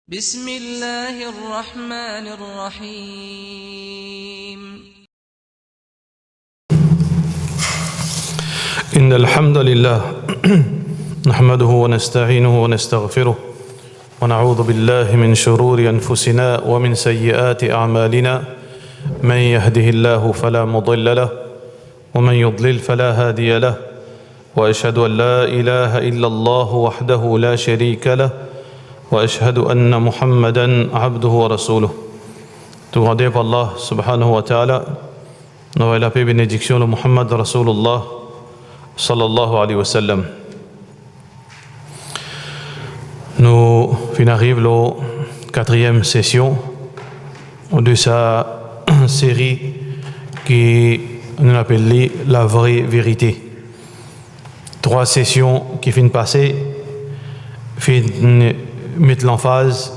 بسم الله الرحمن الرحيم إن الحمد لله نحمده ونستعينه ونستغفره ونعوذ بالله من شرور أنفسنا ومن سيئات أعمالنا من يهده الله فلا مضل له ومن يضلل فلا هادي له وأشهد أن لا إله إلا الله وحده لا شريك له وأشهد أن محمدا عبده ورسوله. Tout rendez par Allah subhanahu wa ta'ala. Nous la paix et bénédiction de Muhammad Rasulullah sallallahu alayhi wa sallam. Nous arrivons à la quatrième session de sa série qui nous appelle La vraie vérité. 3 sessions qui viennent passer mettre l'emphase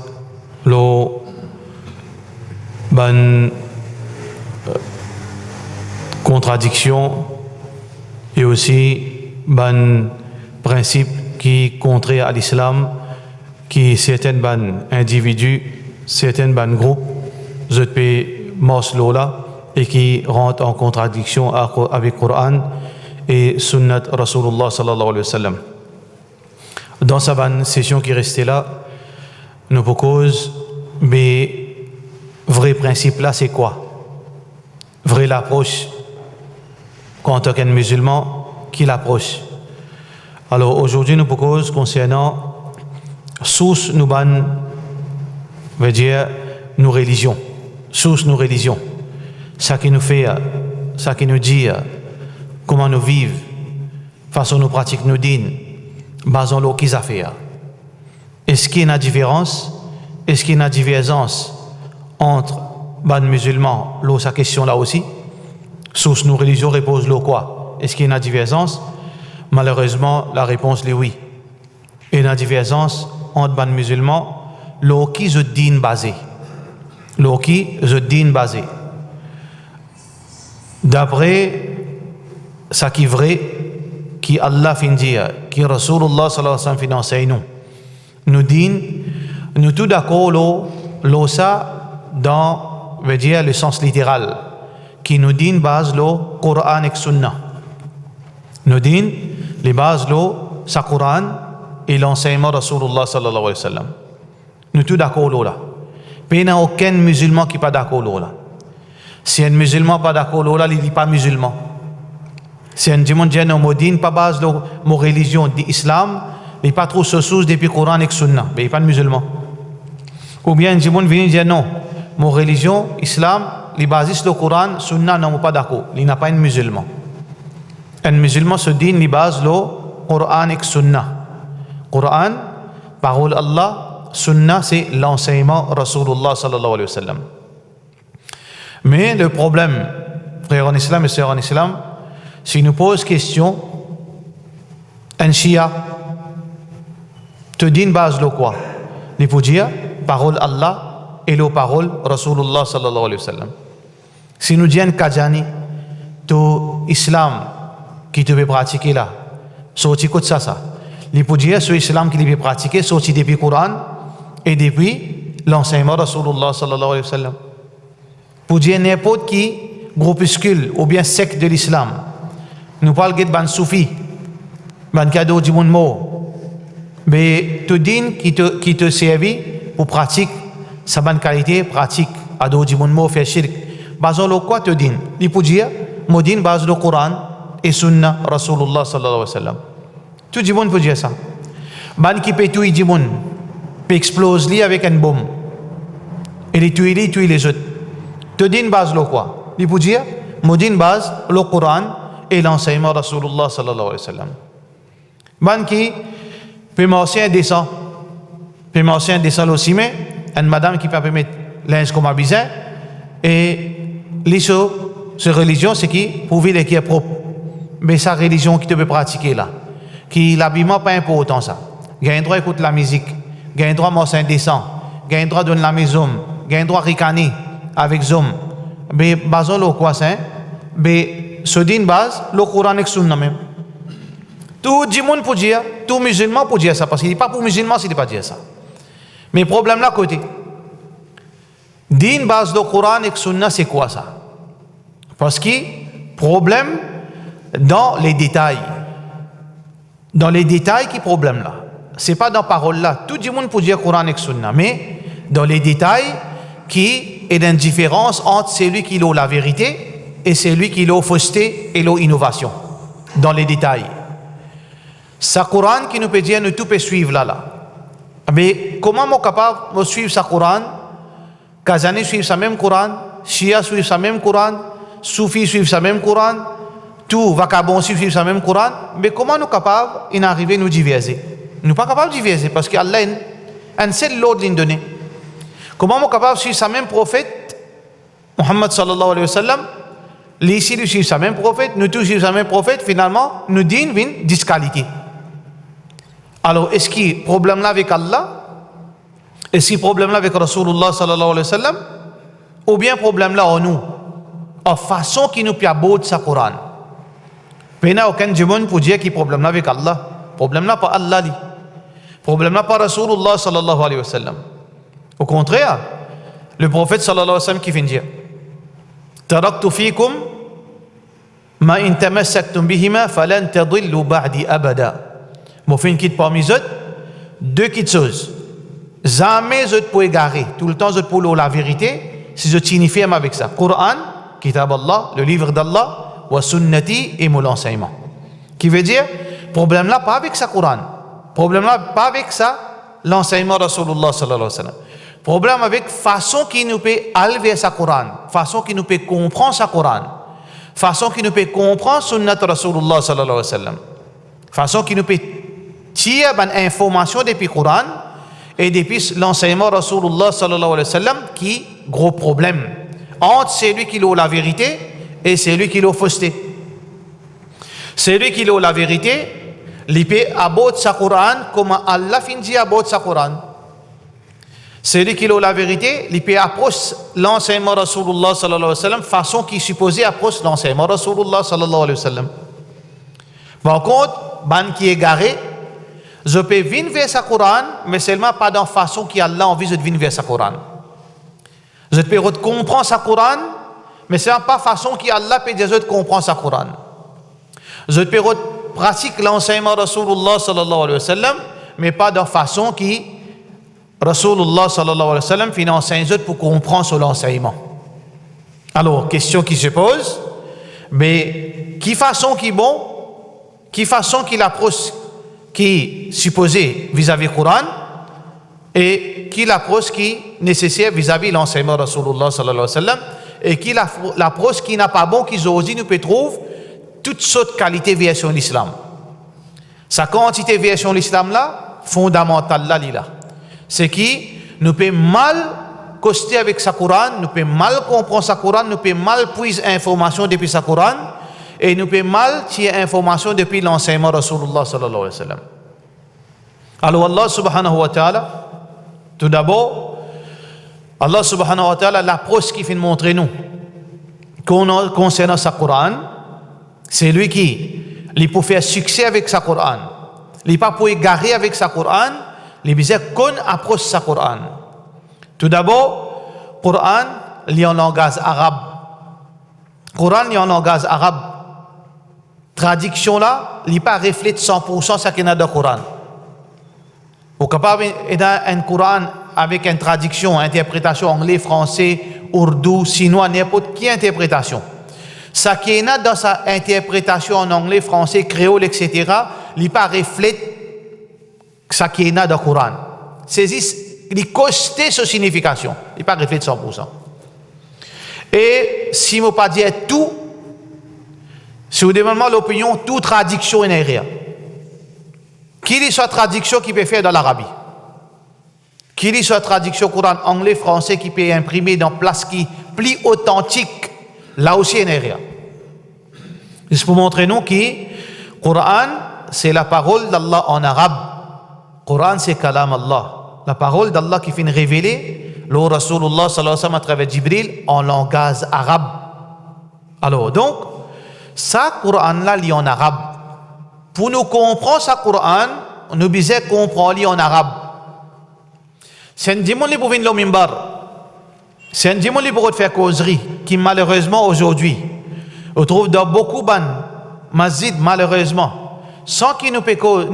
le ban contradiction et aussi ban principe qui contraire à l'islam qui certains ban individus certains ban groupes là et qui rentrent en contradiction avec le Coran et Sunnat Rasulullah sallallahu alayhi wa sallam. Dans sa ban session qui restait là, nous proposons, mais vrai principe là, c'est quoi? Vrai l'approche quand on est un musulman qui l'approche. Alors aujourd'hui, nous proposons concernant source nous ban, veut dire nos religions, source nos religions, ça qui nous fait, ça qui nous dit comment nous vivons, façon nous pratiquons nos dînes, basons l'eau qu'ils ont fait. Est-ce qu'il y a une différence? Est-ce qu'il y a une divergence entre les musulmans? L'eau, sa question là aussi. Source nos religions repose l'eau quoi? Est-ce qu'il y a une divergence? Malheureusement, la réponse est oui. Il y a une divergence entre les musulmans, l'eau qui se dit basé. L'eau qui se dit basé. D'après ce qui est vrai, qui Allah fin dire, qui Rasulullah sallallahu alayhi wa sallam fin enseigne nous dit, nous tout d'accord l'eau ça dans, veut dire le sens littéral, qui nous dit base l'eau Coran et Sunna. Nous dit les bases l'eau sa Coran et l'enseignement Rasulullah sallallahu alayhi wa sallam. Nous tout d'accord là. Mais il n'y a aucun musulman qui n'est pas d'accord là. Si un musulman n'est pas d'accord là, il n'est pas musulman. Si un dimanche dit non, modine pas base de mon religion d'islam, il n'est pas trop sous depuis Coran et Sunna, mais il n'est pas musulman. Ou bien un dimanche vient dire non, mon religion islam, il base sur le Coran, Sunna non pas d'accord, il n'est pas un musulman. Un musulman se dit il base le Coran et Sunna. Coran, parole Allah, Sunna c'est l'enseignement Rasulullah sallallahu alayhi wa sallam. Mais le problème, frères en islam et sœurs en islam, si nous pose question, un Shia te dit une base de quoi? Il faut dire parole Allah et la parole Rasulullah sallallahu alayhi wa sallam. Si nous disons un Kajani, tout islam qui te veut pratiquer là, sorti quoi de ça? Il faut dire ce islam qui veut pratiquer, sorti depuis le Coran et depuis l'enseignement Rasulullah sallallahu alayhi wa sallam. Pour dire n'importe qui, groupuscule ou bien secte de l'islam, nous parlons de ban soufi, ban cadeau du monde mort. Mais tout din qui te servi pour pratique, sa bonne qualité pratique, ado du monde mort fait shirk. Basons le quoi te din? Il peut dire, modine base le Coran et Sunna Rasulullah sallallahu alayhi wa sallam. Tout le monde peut dire ça. Ban qui peut tuer du monde, peut exploser avec une bombe. Et les tuer les autres. Te din base le quoi? Il peut dire, modine base le Coran et l'enseignement Rasulullah sallallahu alayhi wa sallam. Ban qui peut marcher descend aussi, mais une madame qui peut permettre linge comme un bizarre et l'issue ce religion c'est qui pour vivre qui est propre. Mais sa religion qui te peut pratiquer là, qui l'habillement pas important ça. Gagne droit écouter la musique, gagne droit marcher indécent, gagne droit donner la maison, gagne droit ricaner avec zoom. Mais basons le quoi ça? Mais ce din base, le Coran et Sunna même. Tout le monde peut dire, tout musulman peut dire ça, parce qu'il n'est pas pour musulman s'il ne pas dire ça. Mais problème là côté. Din base le Coran et le Sunna, c'est quoi ça? Parce que problème dans les détails. Dans les détails qui problème là. C'est pas dans parole là. Tout le monde peut dire Coran et Sunna, mais dans les détails qui est une différence entre celui qui a la vérité et celui qui a fausseté et l'innovation. Dans les détails. Ça Coran qui nous peut dire nous tout peut suivre là. Mais comment on est capable de suivre ce Coran? Kazani suivent ce même Coran, Shia suivent ce même Coran, Soufi suivent ce même Coran, tout Vagabond suivent ce même Coran. Mais comment nous sommes capables d'arriver à nous diviser? Nous ne sommes pas capables de diviser parce qu'Allah a une seule loi de donner. Comment nous sommes capables de suivre ce même prophète, Muhammad sallallahu alayhi wa sallam? Les ici nous suivent ce même prophète, nous tous suivons ce même prophète, finalement, nous disons une disqualité. Alors, est-ce qu'il y a un problème là avec Allah? Est-ce qu'il y a un problème là avec Rasulullah sallallahu alayhi wa sallam? Ou bien un problème là en nous? En façon qui nous piabote sa Coran. Il n'y a aucun monde pour dire qu'il y a un problème là avec Allah. Problème là pas Allah li. Problème là pas Rasulullah sallallahu alayhi wa sallam. Au contraire, le prophète sallallahu alayhi wa sallam qui vient dire Taraktu fikum ma in tamassaktum bihima falan tadillu ba'di abada. Moi fait une quitte parmi eux, deux petites choses. Jamais je peux égarer, tout le temps je peux la vérité, si je suis ferme avec ça. Coran, Kitab Allah, le livre d'Allah, wa sunnati et mon enseignement. Qui veut dire, problème là pas avec ça Coran, problème là pas avec ça l'enseignement de Rasulullah sallallahu alayhi wa sallam. Problème avec façon qui nous peut aller sa Coran, façon qui nous peut comprendre sa Coran, façon qui nous peut comprendre sunnat Rasulullah sallallahu alayhi wa sallam, façon qui nous peut tirer une information depuis Coran et depuis l'enseignement Rasulullah sallallahu alayhi wa sallam qui gros problème entre celui qui a la vérité et celui qui a fausseté. Celui qui a la vérité, il peut aborder sa Coran comme Allah finit aborder sa Coran. Celui qui a la vérité, il peut approcher l'enseignement Rasulullah sallallahu alayhi wa sallam façon qui est supposé approcher l'enseignement Rasulullah sallallahu alayhi wa sallam. Par contre, ban qui est garé, je peux venir vers sa Coran, mais seulement pas dans la façon qui Allah envie de venir vers sa Coran. Je peux comprendre sa Coran, mais c'est pas façon qui Allah peut dire de comprendre sa Coran. Je peux pratiquer l'enseignement Rasulullah sallallahu alayhi wa sallam, mais pas dans la façon qui Rasulullah sallallahu alayhi wa sallam finit enseigner pour comprendre son enseignement. Alors, question qui se pose, mais qui façon qui est bon, qui façon qui l'approche qui est supposé vis-à-vis du Coran et qui l'approche qui est nécessaire vis-à-vis de l'enseignement de Rasulullah sallallahu alayhi wa sallam et qui l'approche qui n'a pas bon, qui aujourd'hui nous peut trouver toutes sortes de qualités version de l'islam. Sa quantité version de l'islam là, fondamentale là, c'est qui nous peut mal coster avec sa Coran, nous peut mal comprendre sa Coran, nous peut mal puiser information depuis sa Coran et nous peut mal tirer information depuis l'enseignement de Rasulullah sallallahu alayhi wa sallam. Alors Allah subhanahu wa ta'ala, tout d'abord, Allah subhanahu wa ta'ala, l'approche qu'il fait montrer nous concernant sa Coran, c'est lui qui peut faire succès avec sa Coran, il pas pour égarer avec sa Coran, il besoin qu'on approche sa Coran. Tout d'abord, Coran, il est en langage arabe. Coran, il est en langage arabe. Traduction là, il n'est pas reflète 100% ce qu'il y a dans le Coran. Vous êtes capable d'avoir un Coran avec une traduction, interprétation anglais, français, ourdou, chinois, n'importe quelle interprétation. Ce qu'il y a dans sa interprétation en anglais, français, créole, etc., il n'est pas reflète ce qu'il y a dans le Coran. Il costé sa signification. Il n'est pas reflète 100%. Et si je ne pas dire tout, si vous demandez l'opinion, toute traduction est rien. Qu'il y soit traduction qui peut faire dans l'Arabie, qu'il y soit traduction Coran anglais, français qui peut imprimer dans place qui plus authentique, là aussi il n'y a rien. C'est pour montrer nous que Coran c'est la parole d'Allah en arabe. Coran c'est kalam Allah, la parole d'Allah qui fait révéler le Rasulullah sallallahu alayhi wa sallam à travers Jibril en langage arabe. Alors donc ça Coran là lit en arabe. Pour nous comprendre ce Coran, nous devons comprendre en arabe. C'est un démon qui pouvait le mimbar. C'est un démon qui pourrait faire causerie, qui malheureusement aujourd'hui, on trouve dans beaucoup de masjid malheureusement, sans qu'il nous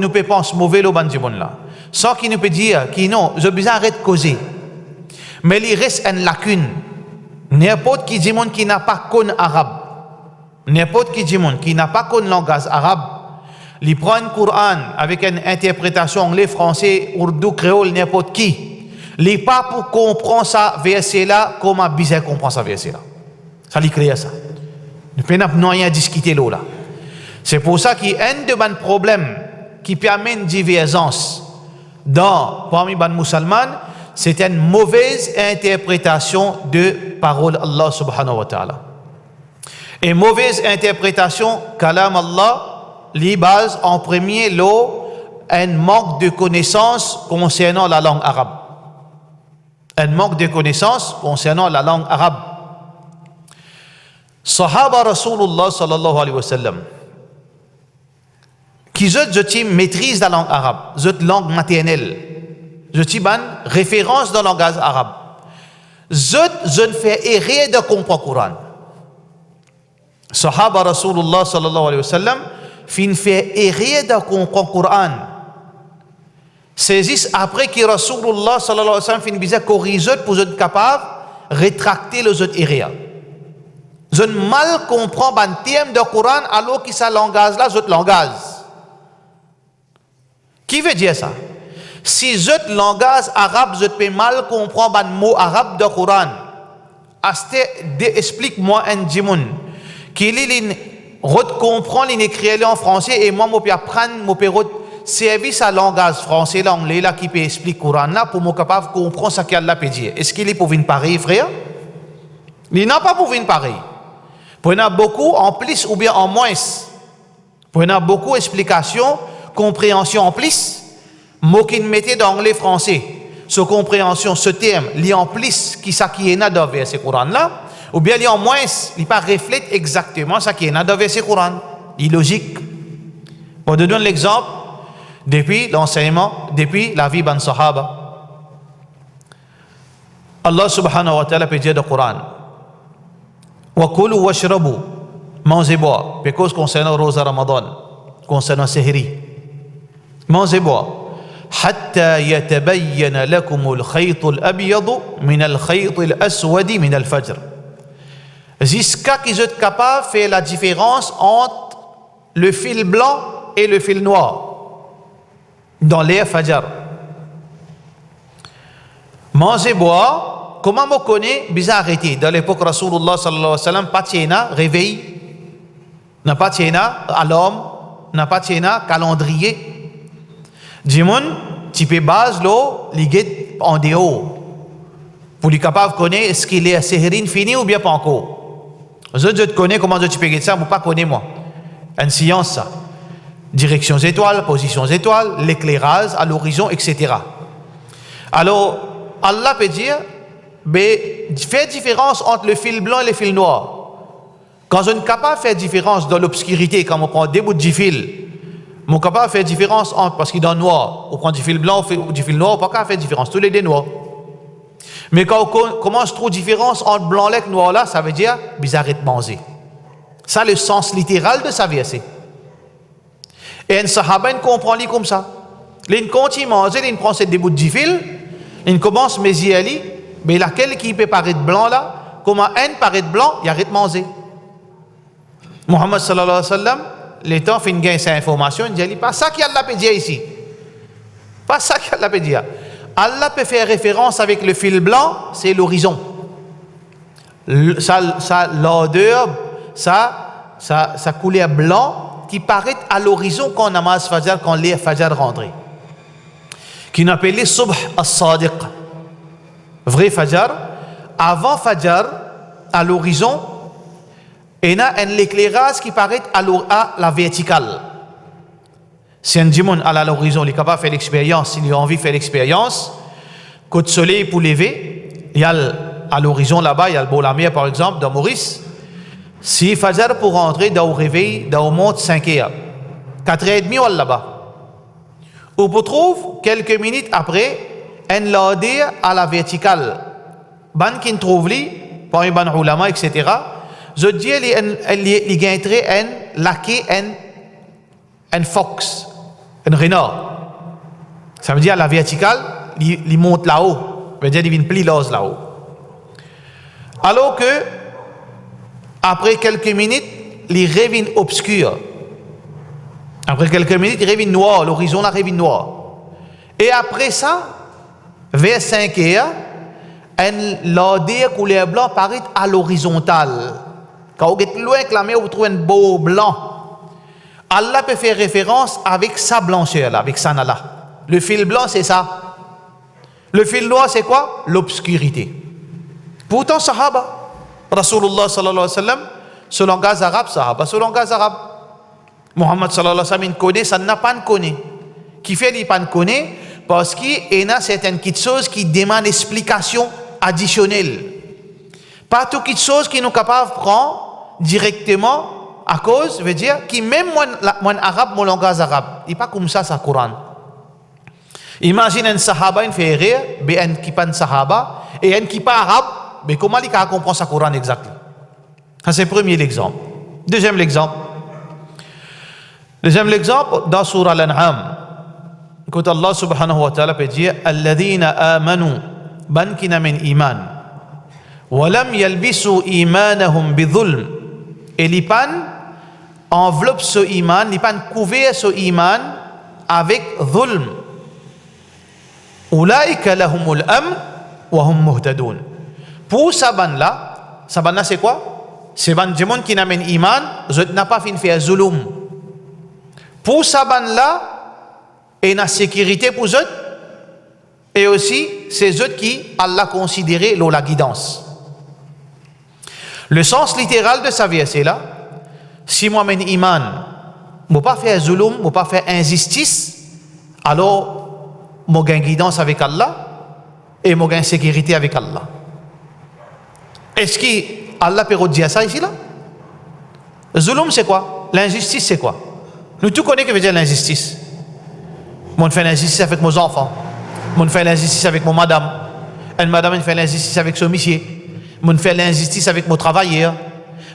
peut penser mauvais le ban démon là, sans qu'il nous peut dire qu'il non, je besoin arrêter de causer. Mais il reste une lacune. N'importe qui démon qui n'a pas connu arabe, n'importe qui démon qui n'a pas connu langage arabe, il prend un Coran avec une interprétation anglais, français, ourdou, créole, n'importe qui. Il n'est pas pour comprendre ça verset là, comment bizarre comprend ça verset là. Ça lui crée ça. Nous ne pouvons rien discuter là. C'est pour ça qu'il y a un de mes problèmes qui permet une divergence parmi les musulmans, c'est une mauvaise interprétation de parole Allah subhanahu wa ta'ala. Et mauvaise interprétation, kalam Allah, les bases en premier un manque de connaissance concernant la langue arabe. Un manque de connaissance concernant la langue arabe. Sahaba Rasulullah sallallahu alayhi wa sallam, qui je maîtrise la langue arabe, cette langue maternelle, je référence dans le langage arabe. Je ne fais rien de comprendre le Coran. Sahaba Rasulullah sallallahu alayhi wa sallam, fin fait rien de comprendre le Coran. Saisissent après que Rasulullah sallallahu alayhi wa sallam fin bizarre corriger pour être capable de rétracter les autres erreurs. Je ne mal comprends un terme de Coran alors que ce langage là, c'est langage. Qui veut dire ça? Si je langage arabe, je peux mal comprendre un mot arabe de Coran. Explique-moi un djimoun qui comprend l'écrit en français et moi je peux apprendre, je peux service à langage français, l'anglais là qui peut expliquer le Coran là pour me capable de comprendre ce qu'Allah peut dire. Est-ce qu'il est pour venir pareil, frère? Il n'a pas pour venir pareil. Pour y en a beaucoup en plus ou bien en moins. Pour y en a beaucoup d'explications, compréhension en plus, mots qui mettaient dans l'anglais français. Ce compréhension, ce terme, li en plus qui ça qui est dans le verset Coran là, ou bien li en moins, il pas reflète exactement ce qui est dans le verset Coran. Il est logique. Pour te donner l'exemple, depuis l'enseignement, depuis la vie ban sahaba, Allah subhanahu wa ta'ala peut dire dans le Coran, wa kulu washrabu, mangez boire, parce concernant Rosa Ramadan, concernant Sehri, mangez boire, حتى يتبين لكم الخيط الأبيض من الخيط الأسود من الفجر. Jusqu'à qu'ils soient capables de faire la différence entre le fil blanc et le fil noir dans l'air Fajr. Manger, boire, comment on connaît? Bizarre arrêté. Dans l'époque Rasulullah sallallahu alayhi wa sallam, pas de réveil, n'a pas de alarme, n'a pas de calendrier. Dimoun, tu peux base l'eau, les en dehors, pour les capables de connaître est-ce qu'il est à Sehrin fini ou bien pas encore. Je te connais comment tu peux guetter ça, mais pas connais moi. Une science ça. Directions étoiles, positions étoiles, l'éclairage à l'horizon, etc. Alors, Allah peut dire, fait différence entre le fil blanc et le fil noir. Quand on est capable de faire différence dans l'obscurité, quand on prend des bouts de fil, on est capable de faire différence entre, parce qu'il est dans le noir, on prend du fil blanc ou du fil noir, on ne peut pas faire différence, tous les deux noirs. Mais quand on commence à trouver différence entre blanc et noir là, ça veut dire bizarre de manger. Ça le sens littéral de sa verset. Et un sahaba comprend comme ça. Il continue à manger, il prend ces deux bouts de fil, il commence à mesurer, mais laquelle qui peut paraître blanc là, comment un paraît blanc, il arrête de manger. Muhammad sallallahu alayhi wa sallam, les temps fin gagne cette information, il dit pas ça qu'Allah peut dire ici. Pas ça qu'Allah peut dire. Allah peut faire référence avec le fil blanc, c'est l'horizon. L'odeur, ça couleur blanc qui paraît à l'horizon quand namaz Fajr, quand l'air Fajr rentre. Qui nous appelle Subh as-Sadiq. Vrai Fajr. Avant Fajr, à l'horizon, il y a un éclairage qui paraît à la verticale. Si un djimoun à l'horizon, il est capable de faire l'expérience, s'il a envie de faire l'expérience, quand le soleil pour lever, il y a à l'horizon là-bas, il y a le beau la mer par exemple, dans Maurice. Si Fajr pour rentrer dans le réveil, dans le monde 5h, 4h30 là-bas. On peut trouver quelques minutes après, en l'adé à la verticale. Ban qui trouve li, parmi ban ulama, etc. Je dis, il gagnera un laqué, un fox, un renard. Ça veut dire la verticale, il monte là-haut. Ça veut dire qu'il vient pli là-haut. Alors que, après quelques minutes, il revient obscur. Après quelques minutes, il revient noir, l'horizon là revient noir. Et après ça, vers 5 heures, la couleur blanc paraît à l'horizontale. Quand vous êtes loin que la mer, vous trouvez un beau blanc. Allah peut faire référence avec sa blancheur, là, avec sa nala. Le fil blanc, c'est ça. Le fil noir, c'est quoi? L'obscurité. Pourtant, Sahaba, Rasulullah sallallahu alayhi wa sallam, ce langage arabe, Sahaba, ce langage arabe. Muhammad sallallahu alayhi wa sallam, il connaît, ça n'a pas connaît. Qui fait qu'il ne connaît? Parce qu'il y a certaines petites choses qui demandent explication additionnelle. Pas toutes les choses qui nous capables de prendre directement à cause, veut dire, qui même mon arabe, mon langage arabe, il n'est pas comme ça, Coran. Imagine un sahaba, il fait rire, un qui pas un sahaba, et un qui pas arabe, mais comment il comprend sa Coran exactement? Ça, c'est le premier exemple. Deuxième exemple, dans Surah Al-An'am, quand Allah subhanahu wa ta'ala peut dire alladhina amanu bankina min iman wa lam yalbisu imanahum bidhulm, et l'ipan enveloppe ce iman, l'ipan couvert ce iman avec dhulm, ulaika lahumul amn wa hum muhtadun. Pour saban là c'est quoi? C'est ban du monde qui n'a pas iman, je n'a pas fait faire zulum. Pour saban là, et la sécurité pour eux, et aussi c'est eux qui Allah considéré la guidance. Le sens littéral de sa verset là, si moi mène iman, je ne pas faire zulum, je ne pas faire injustice, alors je gagne guidance avec Allah et je gagne sécurité avec Allah. Est-ce que Allah peut dire ça ici là? Zulum c'est quoi? L'injustice c'est quoi? Nous tous connaissons ce que veut dire l'injustice. Moi, je fais l'injustice avec mes enfants. Moi, je fais l'injustice avec mon madame. Une madame, elle fait l'injustice avec son monsieur. Moi, je fais l'injustice avec mon travailleur.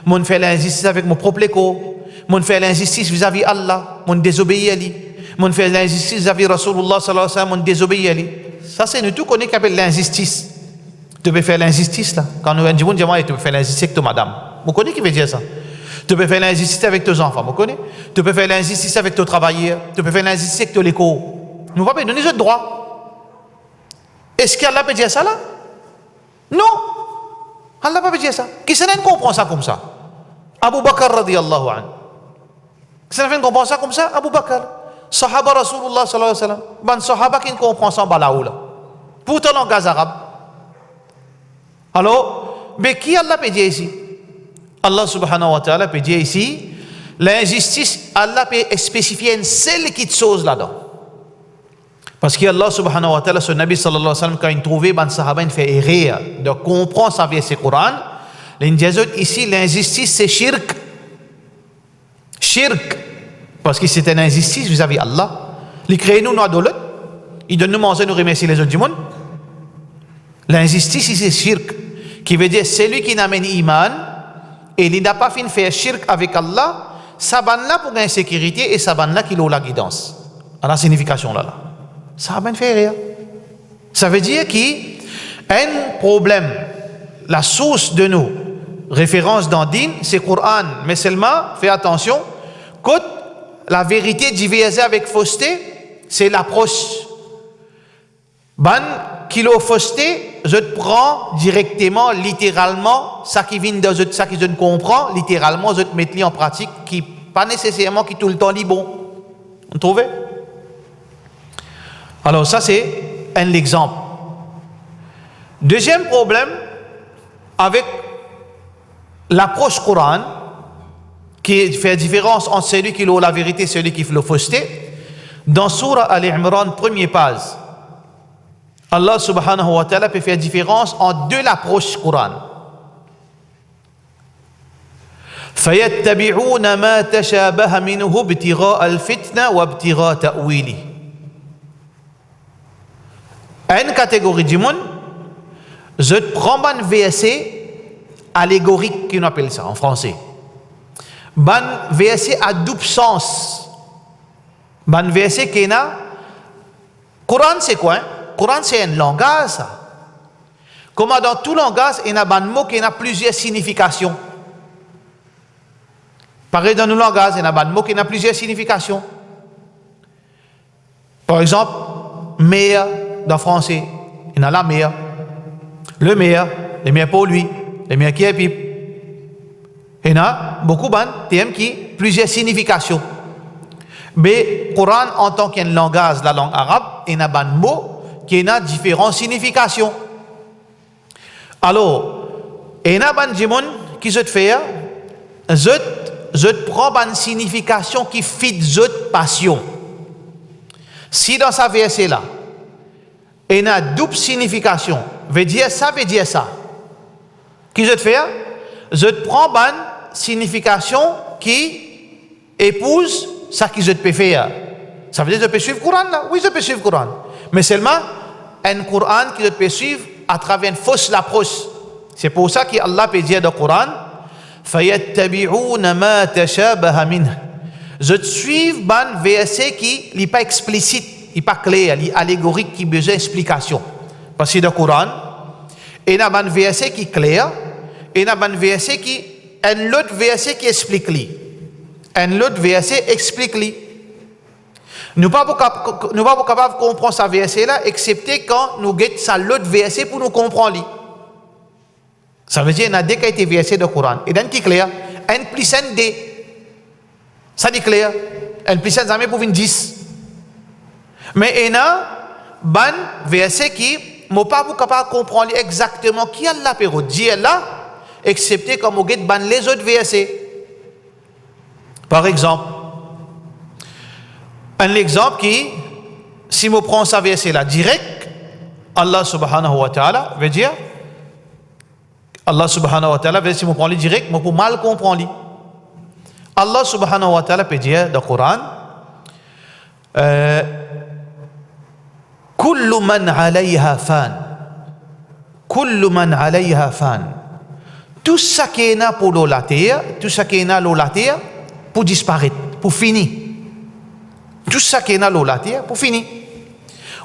Moi, je fais l'injustice avec mon propre écho. Moi, je fais l'injustice vis-à-vis Allah. Moi, je désobéis à lui. Moi, je fais l'injustice vis-à-vis Rasulullah sallallahu alayhi wa sallam. Moi, je désobéis à lui. Ça, c'est nous tous connaissons ce qu'on appelle l'injustice. Tu peux faire l'injustice là. Quand nous disons, tu peux faire l'injustice avec ta madame. Vous connaissez qui veut dire ça? Tu peux faire l'injustice avec tes enfants, vous connaissez? Tu peux faire l'injustice avec tes travailleurs. Tu peux faire l'injustice avec tes l'écho. Nous ne pouvons pas donner ce droit. Est-ce qu'Allah peut dire ça là? Non. Allah ne peut pas dire ça. Qui s'en comprend ça comme ça? Abu Bakr radiyallahu anhu. Qui s'en comprend ça comme ça? Abu Bakr. Sahaba Rasulullah sallallahu alayhi wa sallam. Ben sahaba qui ne comprend ça en balaoula. Pourtant langage arabe. Alors, mais qui Allah peut dire ici? Allah subhanahu wa ta'ala peut dire ici, l'injustice, Allah peut spécifier une seule petite chose là-dedans. Parce que Allah subhanahu wa ta'ala, ce Nabi sallallahu alayhi wa sallam, quand il trouvait ban sahaba, il fait rire de comprendre sa verset Coran. L'indiazot ici, l'injustice c'est shirk. Shirk. Parce que c'est une injustice vis-à-vis Allah. Il crée nous adolat. Il donne nous manger, nous remercier les autres du monde. L'injustice ici c'est shirk. Qui veut dire celui qui n'amène iman et il n'a pas fait faire shirk avec Allah, ça ban là pour gagner sécurité et ça ban là qu'il a la guidance. À la signification là. Ça ban fait rien. Ça veut dire qu'il y a un problème. La source de nos références dans Din, c'est Coran. Mais seulement, fais attention, quand la vérité divisée avec fausseté, c'est l'approche. Ban kilo fausseté, je te prends directement, littéralement, ça qui vient de ça que je ne comprends, littéralement, je te mets en pratique, qui pas nécessairement qui tout le temps dit bon. Vous trouvez? Alors ça c'est un exemple. Deuxième problème avec l'approche Coran, qui fait différence entre celui qui a la vérité et celui qui fait la fausseté. Dans Surah Al-Imran, première page, Allah subhanahu wa ta'ala peut faire différence entre deux approches Coran. فَيَتَّبِعُونَ مَا تَشَابَهَ مِنْهُ ابْتِغَاءَ الْفِتْنَةِ وَابْتِغَاءَ تَأْوِيلِهِ. Une catégorie du monde, je prends un verset allégorique, qu'on appelle ça en français. Un verset à double sens. Un verset qui est là. Coran, c'est quoi? Coran, c'est un langage, ça. Comme dans tout langage, il y a un mot qui a plusieurs significations. Pareil dans nos langages, il y a un mot qui a plusieurs significations. Par exemple, meilleur dans français, il y a la meilleure. Le meilleur pour lui, le meilleur qui est pipe. Il y a beaucoup de thèmes qui ont plusieurs significations. Mais le Coran, en tant qu'un langage, la langue arabe, il y a un mot qui a différentes significations. Alors, il y a un monde qui se fait, je prends une signification qui fit de passion. Si dans sa verset là, il y a double signification, veut dire ça. Qui je te fais? Je te prends une signification qui épouse ça qui je te peux faire. Ça veut dire que je peux suivre le Coran là? Oui, je peux suivre le Coran. Mais seulement un Coran qui je peux suivre à travers une fausse approche. C'est pour ça qu'Allah peut dire dans le Coran, فَيَتَّبِعُونَ مَا تَشَابَهَ مِنْهُ. Je te suis un verset qui n'est pas explicite, il n'est pas clair, il est allégorique, qui a besoin d'explication. Parce que dans le Coran, il y a un verset qui est clair, et il y a un verset qui un autre verset qui explique lui. Un autre verset explique lui. Nous ne sommes pas capables de comprendre ce verset-là, excepté quand nous guettons ça l'autre verset pour nous comprendre. Ça veut dire qu'il y a des qui ont été versés dans le Coran. Et dans qui est clair, N plus N D. Ça dit clair. N plus N jamais pour 10. Mais il y a un verset qui ne pas capable de comprendre exactement qui Allah peut dire là, excepté quand vous guettez les autres versets. Par exemple, un exemple qui, si je prends ce verset-là direct, Allah subhanahu wa ta'ala veut dire, Allah subhanahu wa ta'ala veut dire, si je prends le direct, je peux mal comprendre. Allah subhanahu wa ta'ala peut dire dans le Coran, Kullu man alayha fan. Kullu man alayha fan. Tout ce qui est là pour la terre, tout ce qui est là pour la terre, pour disparaître, pour finir. Tout ce qui est là pour la terre, pour finir.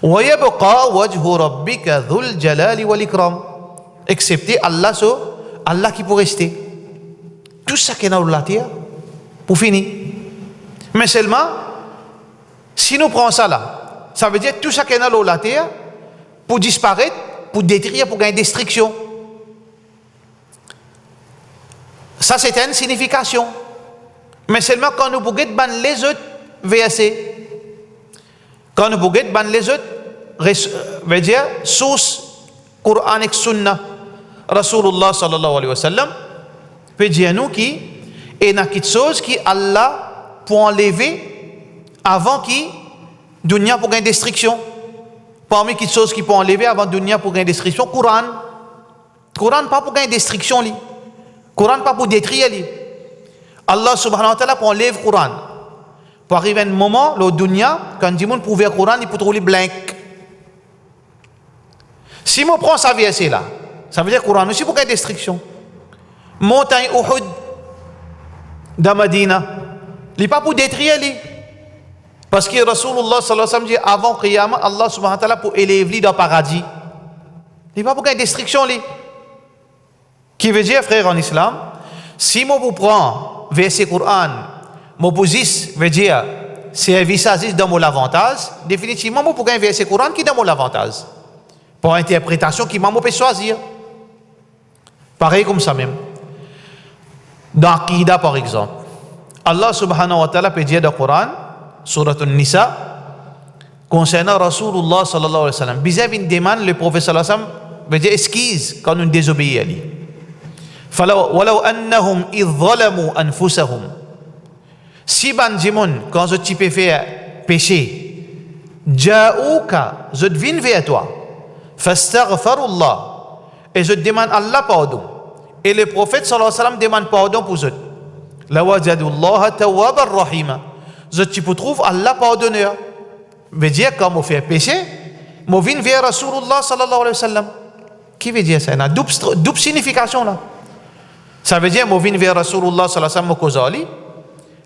Wa yabqa wajhu rabbika dhul jalali wal ikram. Excepté Allah, Allah qui peut rester. Tout ce qui est là pour la terre, pour finir. Mais seulement, si nous prenons ça là, ça veut dire tout ce qui est là pour la terre, pour disparaître, pour détruire, pour gagner destruction. Ça, c'est une signification. Mais seulement quand nous pouvons ban les autres versets, quand nous pouvons ban les autres, veut dire, source Quranique Sunnah, Rasulullah sallallahu alayhi wa sallam, peut dire nous qui, et n'a quelque chose qui Allah pour enlever avant qui, dunya pour gagner destruction. Parmi quelque chose qui peut enlever avant dunya pour gagner destruction, Coran. Coran pas pour gagner destruction li. Coran pas pour détruire li. Allah subhanahu wa ta'ala pour enlever le Coran. Pour arriver un moment, le dunya, quand du monde pour ouvrir le Coran, il peut trouver blanc. Si on prend ça verset là, ça veut dire Coran aussi pour gagner destruction. Montagne Uhud dans Medina, il n'est pas pour détruire li. Parce que Rasulullah sallallahu alayhi wa sallam dit avant Qiyamah, Allah subhanahu wa ta'ala pour élever dans le paradis. Il n'est pas pour gagner destruction li. Qui veut dire, frère en islam, si moi vous prends verset Coran, mon position veut dire service dans mon avantage, définitivement moi pour gagner verset Coran qui dans mon avantage. Pour interprétation qui m'a peut choisir. Pareil comme ça même. Dans Aqida par exemple, Allah subhanahu wa ta'ala peut dire dans le Coran, Surat An-Nisa, concernant Rasulullah sallallahu alayhi wa sallam, bizarre une demande, le prophète sallallahu alayhi wa sallam veut dire excuse quand nous désobéissons à lui. وَلَوْ أَنَّهُمْ إِذْ ظَلَمُوا أَنفُسَهُمْ. Si ban dimon quand je t'y peux faire péché, ja'ouka, je devine vers toi, fastaghfarullah, et je demande Allah pardon. Et le prophète sallallahu alayhi wa sallam demande pardon pour eux. La wajadullaha tawwabar rahima. Je t'y peux trouver Allah pardonneur. Veut dire quand on fait péché, Movin vers Rasulullah sallallahu alayhi wa sallam. Qui veut dire ça? Il y a double signification là. Ça veut dire movin vers Rasulullah sallallahu alayhi wa sallam.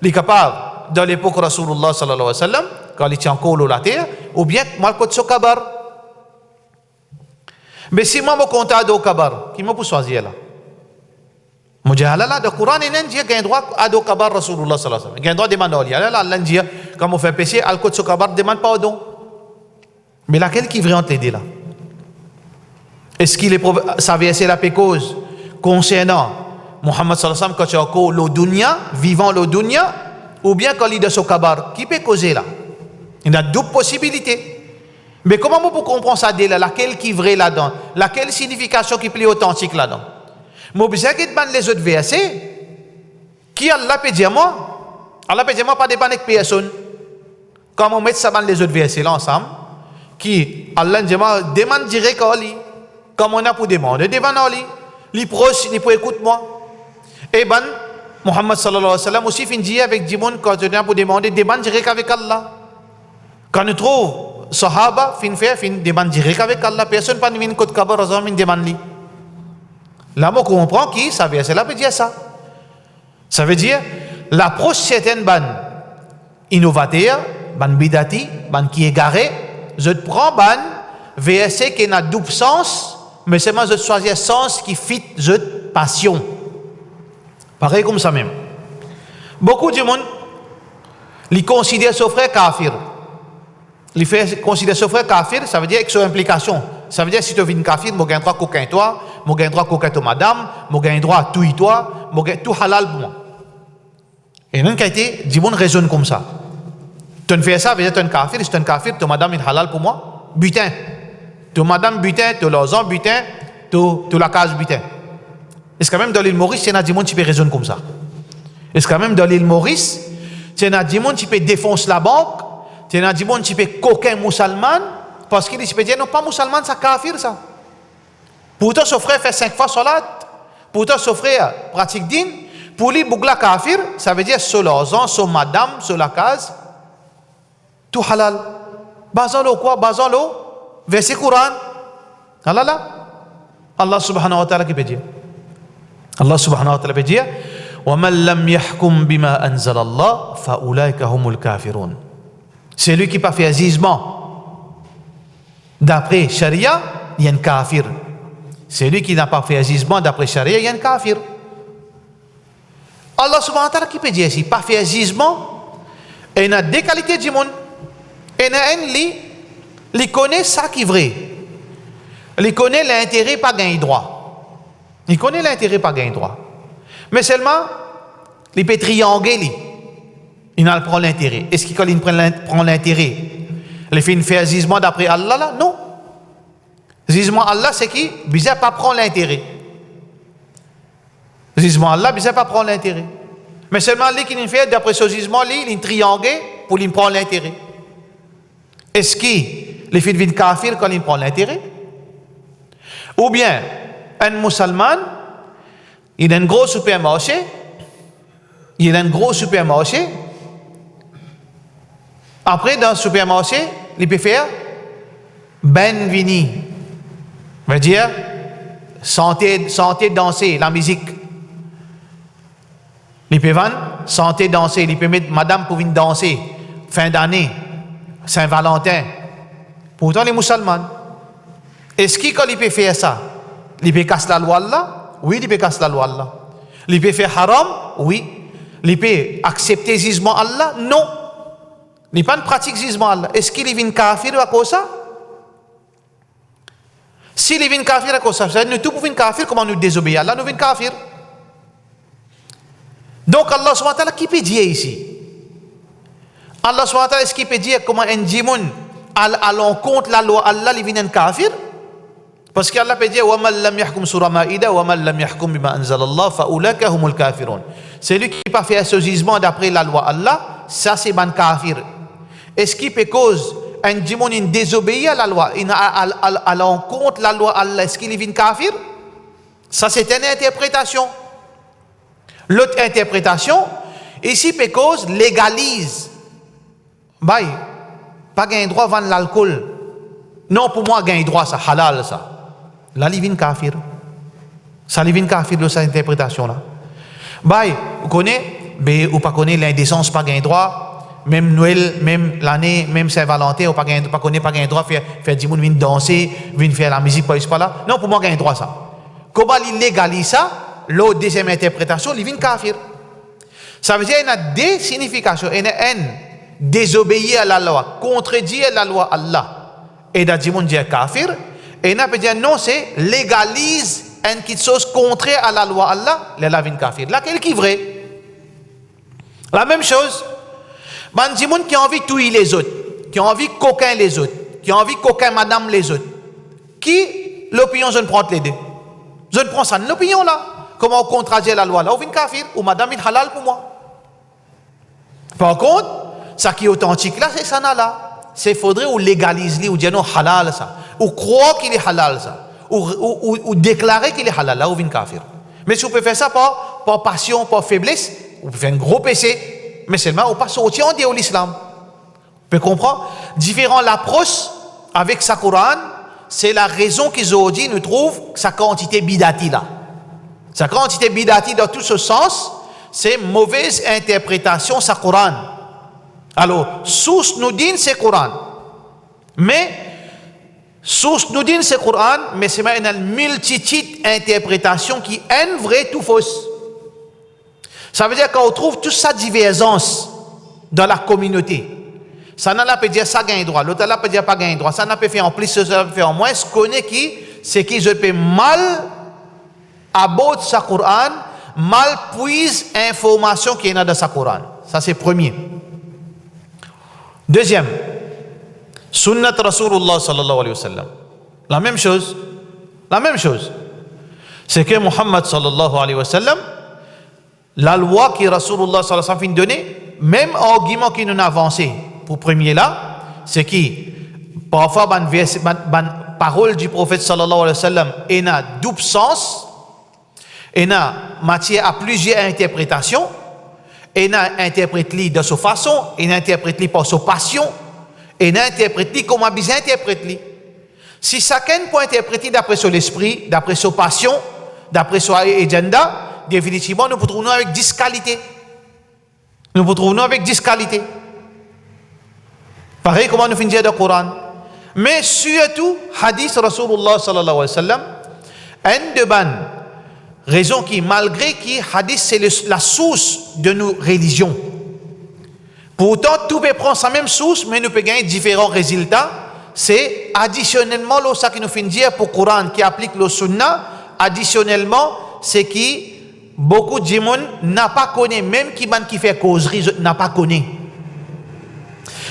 Il est capable, dans l'époque Rasulullah sallallahu alayhi wa sallam, quand il tient encore la terre, ou bien mal côté kabar. Mais si moi me compte à do kabar, qui m'a pour choisir là? Mujahala là, le Coran il dit qu'il y a un droit à do kabar Rasulullah sallallahu alayhi wa sallam. Il y a un droit de demander. Là, Allah dit quand on fait péché, al côté kabar demande pardon. Mais laquelle qui est vraie entre les deux là? Est-ce qu'il est ça verset la cause concernant Muhammad sallallahu alayhi wa sallam quand tu as encore le dunya, vivant le dunya, ou bien quand il est de ce kabar? Qui peut causer là? Il y a deux possibilités. Mais comment on peut comprendre ça dès là? Laquelle qui est vraie là-dedans? Laquelle signification qui est plus authentique là-dedans? Moi, je sais que les autres versets, qui Allah peut dire moi? Allah peut dire moi pas dépendre de personne. Comment on met ça dans les autres versets là ensemble? Qui Allah dit moi demande direct à lui. Comme on a pour demander devant Ali, les proches, les pour écoute moi. Et ben, Muhammad sallallahu alayhi wa sallam aussi finit avec du monde quand on a pour demander demande direct avec Allah. Quand nous trouvons Sahaba, fin demande direct avec Allah, personne pas vient côté kabar azam demande lui. Là, on comprend qui ça veut dire, cela veut dire ça. Ça veut dire l'approche certaine ban innovateur, ban bidati, ban qui est garé, je prends ban verset qui a double sens. Mais seulement je choisis un sens qui fit je passion. Pareil comme ça même. Beaucoup de monde, ils considèrent son frère kafir. Ils considèrent son frère kafir, ça veut dire avec son implication. Ça veut dire si tu viens kafir, je gagne droit à coquin toi, je gagne droit à coquin toi madame, je gagne droit à tout toi, je gagne tout halal pour moi. Et même quand du monde raisonne comme ça. Tu fais ça, veut dire tu es un kafir, si tu es un kafir, ton madame est halal pour moi, butin. Tu madame butin, tu l'ozan butin, tu la case butin. Est-ce que même dans l'île Maurice, il y a des gens qui peuvent raisonner comme ça? Est-ce que même dans l'île Maurice, il y a des gens qui peuvent défoncer la banque, il y a des gens qui peuvent coquin musulman, parce qu'ils peuvent dire non, pas musulman, ça kafir ça. Pourtant, son frère fait 5 fois salat, pourtant, son frère pratique din, pour lui, bougla kafir, ça veut dire sur l'ozan, sur madame, sur la case, tout halal. Basant-le quoi? Basant-le verset Coran. Allah subhanahu wa ta'ala qui peut dire. Allah subhanahu wa ta'ala peut dire وَمَنْ لَمْ يَحْكُمْ بِمَا أَنزَلَ اللَّهُ فَأُولَٰئِكَ هُمُ الْكَافِرُونَ. C'est lui qui n'a pas fait un jugement d'après Sharia, il y a un kafir. C'est lui qui n'a pas fait un jugement d'après Sharia, il y a un kafir. Allah subhanahu wa ta'ala qui peut dire ici, pas fait un jugement, et il y a deux qualités du monde. Et il y a un lit, il connaît ça qui est vrai. Il connaît l'intérêt pas gagner droit. Il connaît l'intérêt pas gagner droit. Mais seulement, il peut trianguler. Il n'en prend l'intérêt. Est-ce qu'il prend l'intérêt? Il fait une fait jugement d'après Allah là? Non. Jugement Allah c'est qui? Bizarre pas prendre l'intérêt. Jugement Allah, bizarre pas prendre l'intérêt. Mais seulement lui qui fait d'après ce jugement, il triangle pour lui prendre l'intérêt. Est-ce qu'il fait de kafir quand il prend l'intérêt? Ou bien, un musulman, il a un gros supermarché, après dans le supermarché, il peut faire ben vini, veut dire santé danser, la musique. Il peut vendre santé danser, il peut mettre madame pour venir danser, fin d'année, Saint-Valentin. Pourtant, les musulmans, est-ce qu'il, quand il peut faire ça, il peut casser la loi là? Oui, il peut casser la loi là. Il peut faire haram? Oui. Il peut accepter le jugement Allah? Non. Il n'est pas une pratique jugement Allah. Est-ce qu'il est kafir à cause de ça? S'il est kafir à cause de ça, nous tous pour venir kafir, comment nous désobéir Allah, nous venons kafir. Donc Allah subhanahu wa ta'ala qui peut dire ici? Allah subhanahu wa ta'ala, est-ce qu'il peut dire comment un djimoun à l'encontre la loi Allah, il vient kafir? Parce qu'Allah peut dire وَمَنْ لَمْ يَحْكُمْ سُورَ مَائِدَةَ وَمَنْ لَمْ يَحْكُمْ بِمَا أَنزَلَ اللَّهُ فَأُولَٰئِكَ هُمُ الْكَافِرُونَ. C'est lui qui n'a pas fait ce jugement d'après la loi Allah, ça c'est ban kafir. Est-ce qu'il peut cause un djimoun in désobéit à la loi, à l'encontre la loi Allah, est-ce qu'il vient kafir? Ça c'est une interprétation. L'autre interprétation, ici peut cause légalise. Bye. Pas gain droit de vendre l'alcool. non pour moi gagne droit ça halal ça là il vient kafir ça il vient kafir de cette interprétation là bye vous connaissez mais ou pas connaît l'indécence pas gagne droit même Noël même l'année même Saint-Valentin ou pas connaît pas gagne droit faire du monde vient danser vient faire la musique pas là non pour moi gagne droit ça comment il légalise ça l'autre deuxième interprétation il vient kafir ça veut dire il y a deux significations il y a un désobéir à la loi contredire la loi Allah et dans le monde dire kafir et on peut dire non c'est légalise une quelque chose contraire à la loi Allah la vient kafir laquelle qui est vrai la même chose ban du monde qui a envie de tuer les autres qui a envie de coquin les autres qui a envie de coquin madame les autres qui l'opinion je ne prends les deux je ne prends ça l'opinion là comment on contredire la loi là on vient kafir ou madame est halal pour moi par contre ça qui est authentique là c'est ça là c'est faudrait ou légaliser ou dire non halal ça ou croire qu'il est halal ça ou déclarer qu'il est halal là ou vient kafir mais si vous pouvez faire ça par passion par faiblesse vous pouvez faire un gros péché mais seulement ou pas sortir en dehors de l'islam vous pouvez comprendre différent l'approche avec sa Coran c'est la raison qu'ils ont dit nous trouve sa quantité bidati là sa quantité bidati dans tout ce sens c'est mauvaise interprétation sa Coran alors source nous dit c'est Coran mais source nous dit c'est Coran mais c'est une multitude d'interprétations qui est vraie tout fausse ça veut dire qu'on trouve toute sa divergence dans la communauté ça n'a pas peut dire ça gagne droit l'autre là peut dire pas gagne droit ça n'a pas fait en plus ça n'a pas fait en moins ce connaît qui c'est qui je peux mal aborde sa Coran mal puise information qui est dans sa Coran ça c'est premier deuxième sunnat Rasulullah sallallahu alayhi wa sallam la même chose c'est que Muhammad sallallahu alayhi wa sallam la loi que Rasulullah sallallahu alayhi wa sallam fin donner même argument qui nous a avancé pour premier là c'est qui parfois ban parole du prophète sallallahu alayhi wa sallam et a double sens et a matière à plusieurs interprétations et a interprété de sa façon et a interprété par sa passion et a interprété comment bien interpréter si chacun peut interpréter d'après son esprit d'après sa passion d'après son agenda définitivement nous pouvons avec 10 qualités pareil comment nous finissons le Coran mais surtout hadith Rasulullah sallallahu alayhi wa sallam un de ban raison qui malgré qui hadith c'est la source de nos religions pourtant tout peut prendre sa même source mais nous peut gagner différents résultats c'est additionnellement là ça qui nous fait dire pour Coran qui applique le sunna additionnellement c'est qui beaucoup de gens n'a pas connu même qui fait causerie n'a pas connu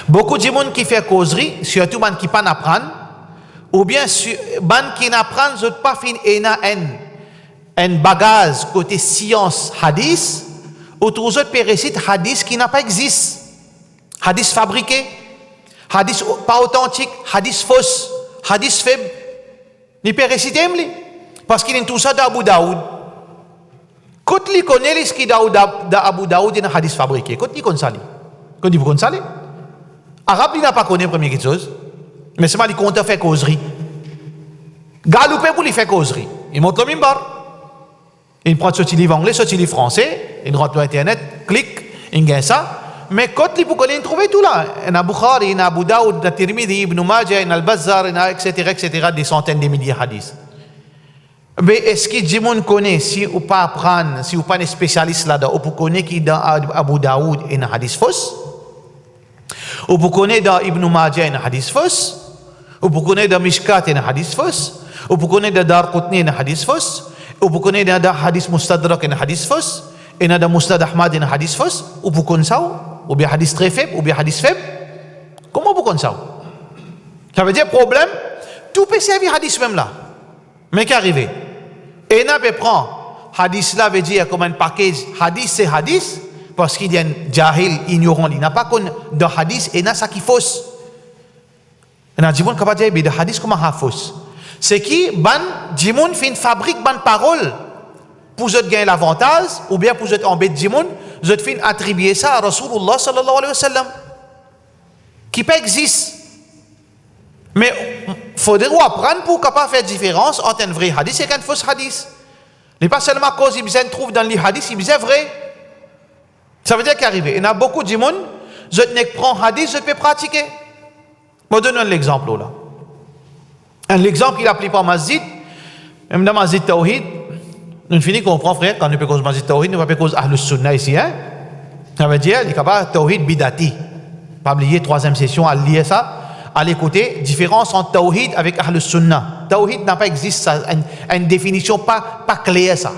beaucoup de gens qui fait causerie surtout ban qui pas n'apprendre ou bien ban qui n'apprendre je pas fin un bagage côté science hadith ou tout autres pérécite hadith qui n'a pas existe hadith fabriqué hadith pas authentique hadith fausse hadith faible ni pérécite parce qu'il est tout ça d'Abu Daoud quand il connaît ce qui d'Abu Daoud dans hadith fabriqué quand il connaît ça quand il connaît ça arabe il n'a pas connu première quelque chose mais c'est mal il compte faire causerie galoupé pour lui faire causerie il monte le mimbar il prend ce livre anglais ce livre français il rentre sur internet clique il gagne ça mais quand il peut trouver tout là il y a Bukhari il y a Abu Daoud il y a Tirmidhi Ibn Majah il y a Al-Bazzar etc des centaines de milliers de hadiths mais est-ce que les gens connaissent si ou pas apprendre si ou pas un spécialiste là-dedans ou pour connaître qui dans Abu Daoud il y a un hadith fausse ou pour connaître dans Ibn Majah il y a un hadith fausse ou pour connaître dans Mishkat il y a un hadith fausse ou pour connaître dans Darqutni il y a un hadith fausse ou pour connaître dans hadith Mustadrak il y a un hadith fausse et dans Musnad Ahmad il y a un hadith fausse ou pour connaître ça ou bien hadith très faible ou bien hadith faible comment vous connaissez ça veut dire problème tout peut servir hadith même là mais qu'est arrivé et n'a pas prend hadith là veut dire comme un package hadith c'est hadith parce qu'il y a un jahil ignorant il n'a pas connu de hadith et n'a ça qui fausse et n'a dit bon capable dire de hadith comment fausse c'est qui ban dimoun fin fabrique ban parole pour vous gagner l'avantage ou bien pour vous embêter dimoun vous fin attribuer ça à Rasulullah sallallahu alayhi wa sallam qui pas existe mais faudrait apprendre pour capable faire différence entre un vrai hadith et un faux hadith. Mais pas seulement à cause ils trouvent dans les hadiths, ils disent vrai. Ça veut dire qu'arrivé, il y a beaucoup de monde, je ne prends hadith, je peux pratiquer. Je donne un exemple là. L'exemple qu'il applique par masjid, même dans masjid tawhid, nous finissons comprendre frère, quand nous peut cause masjid tawhid, nous ne pas cause ahlus sunnah ici, hein. Ça veut dire, il est capable tawhid bidati. Pas oublier troisième session à lier ça. À l'écouter, différence entre tawhid avec ahlus sunnah. Tawhid n'a pas existé, ça, une définition pas claire ça.